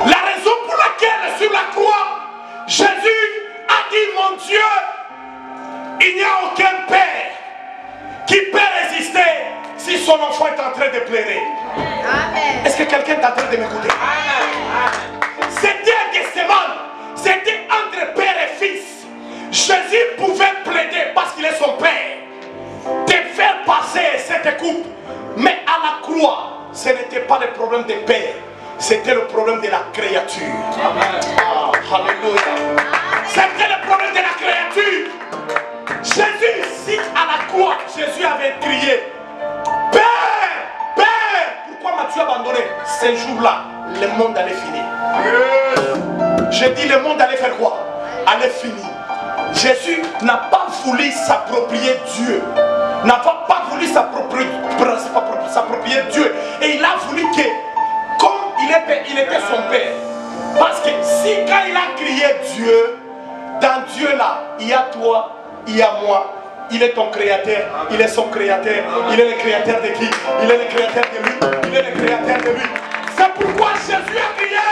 La raison pour laquelle sur la croix, Jésus a dit mon Dieu, il n'y a aucun père qui peut résister si son enfant est en train de pleurer. Est-ce que quelqu'un est en train de m'écouter? C'était un Gethsémani. C'était le problème de la créature. Ah, alléluia. C'était le problème de la créature. Jésus, ici à la croix, Jésus avait crié, Père, Père, pourquoi m'as-tu abandonné? Ces jours-là, le monde allait finir. J'ai dit, le monde allait faire quoi? Allait finir. Jésus n'a pas voulu s'approprier Dieu. N'a pas voulu s'approprier Dieu. Et il a voulu que, comme il était son Père. Parce que si quand il a crié Dieu, dans Dieu là, il y a toi, il y a moi, il est ton créateur, il est son créateur, il est le créateur de qui? Il est le créateur de lui, il est le créateur de lui. C'est pourquoi Jésus a crié,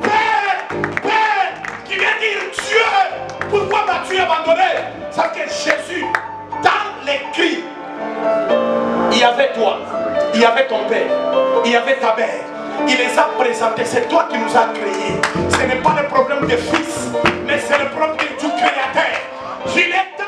Père, Père, qui vient dire Dieu, pourquoi m'as-tu abandonné? C'est que Jésus, dans les cris, il y avait toi, il y avait ton père, il y avait ta mère. Il les a présentés, c'est toi qui nous as créés. Ce n'est pas le problème des fils, mais c'est le problème du créateur. Il est temps.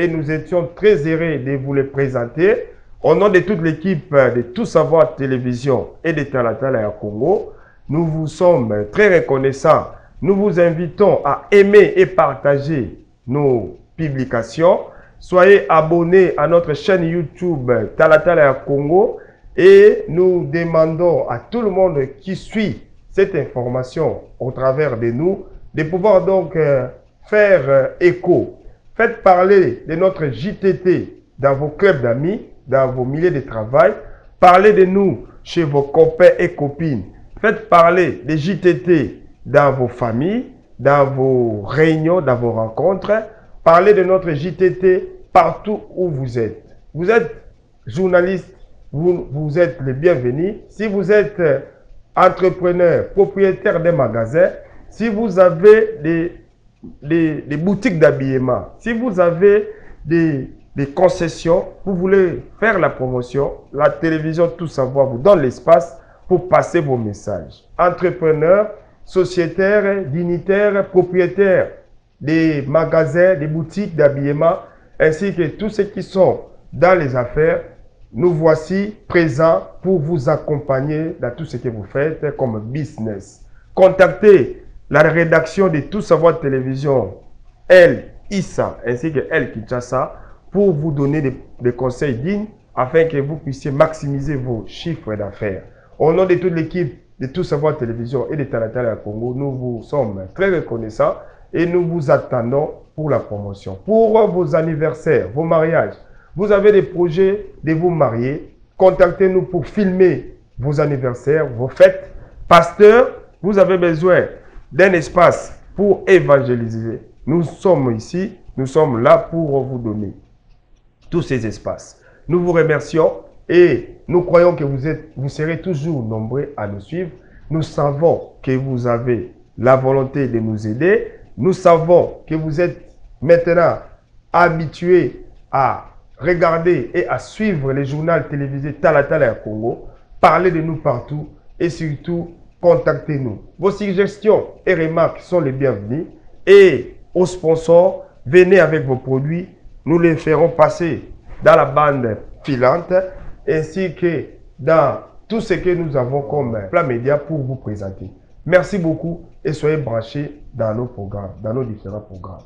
Et nous étions très heureux de vous les présenter. Au nom de toute l'équipe de Tout Savoir Télévision et de Talatala à Congo, nous vous sommes très reconnaissants. Nous vous invitons à aimer et partager nos publications. Soyez abonnés à notre chaîne YouTube Talatala à Congo et nous demandons à tout le monde qui suit cette information au travers de nous de pouvoir donc faire écho. Faites parler de notre JTT dans vos clubs d'amis, dans vos milieux de travail. Parlez de nous chez vos copains et copines. Faites parler des JTT dans vos familles, dans vos réunions, dans vos rencontres. Parlez de notre JTT partout où vous êtes. Vous êtes journaliste, vous êtes les bienvenus. Si vous êtes entrepreneur, propriétaire d'un magasin, si vous avez des boutiques d'habillement, si vous avez des concessions, vous voulez faire la promotion, la télévision Tout Savoir vous donne l'espace pour passer vos messages. Entrepreneurs, sociétaires, dignitaires, propriétaires des magasins, des boutiques d'habillement, ainsi que tous ceux qui sont dans les affaires, nous voici présents pour vous accompagner dans tout ce que vous faites comme business. Contactez la rédaction de Tout Savoir Télévision, elle, Issa, ainsi que elle, Kinshasa, pour vous donner des conseils dignes afin que vous puissiez maximiser vos chiffres d'affaires. Au nom de toute l'équipe de Tout Savoir Télévision et de Talatala Congo, nous vous sommes très reconnaissants et nous vous attendons pour la promotion. Pour vos anniversaires, vos mariages, vous avez des projets de vous marier, contactez-nous pour filmer vos anniversaires, vos fêtes. Pasteur, vous avez besoin d'un espace pour évangéliser. Nous sommes ici, nous sommes là pour vous donner tous ces espaces. Nous vous remercions et nous croyons que vous serez toujours nombreux à nous suivre. Nous savons que vous avez la volonté de nous aider. Nous savons que vous êtes maintenant habitués à regarder et à suivre les journaux télévisés Talatala Congo. Parlez de nous partout et surtout contactez-nous. Vos suggestions et remarques sont les bienvenues et aux sponsors, venez avec vos produits. Nous les ferons passer dans la bande filante ainsi que dans tout ce que nous avons comme plan média pour vous présenter. Merci beaucoup et soyez branchés dans nos programmes, dans nos différents programmes.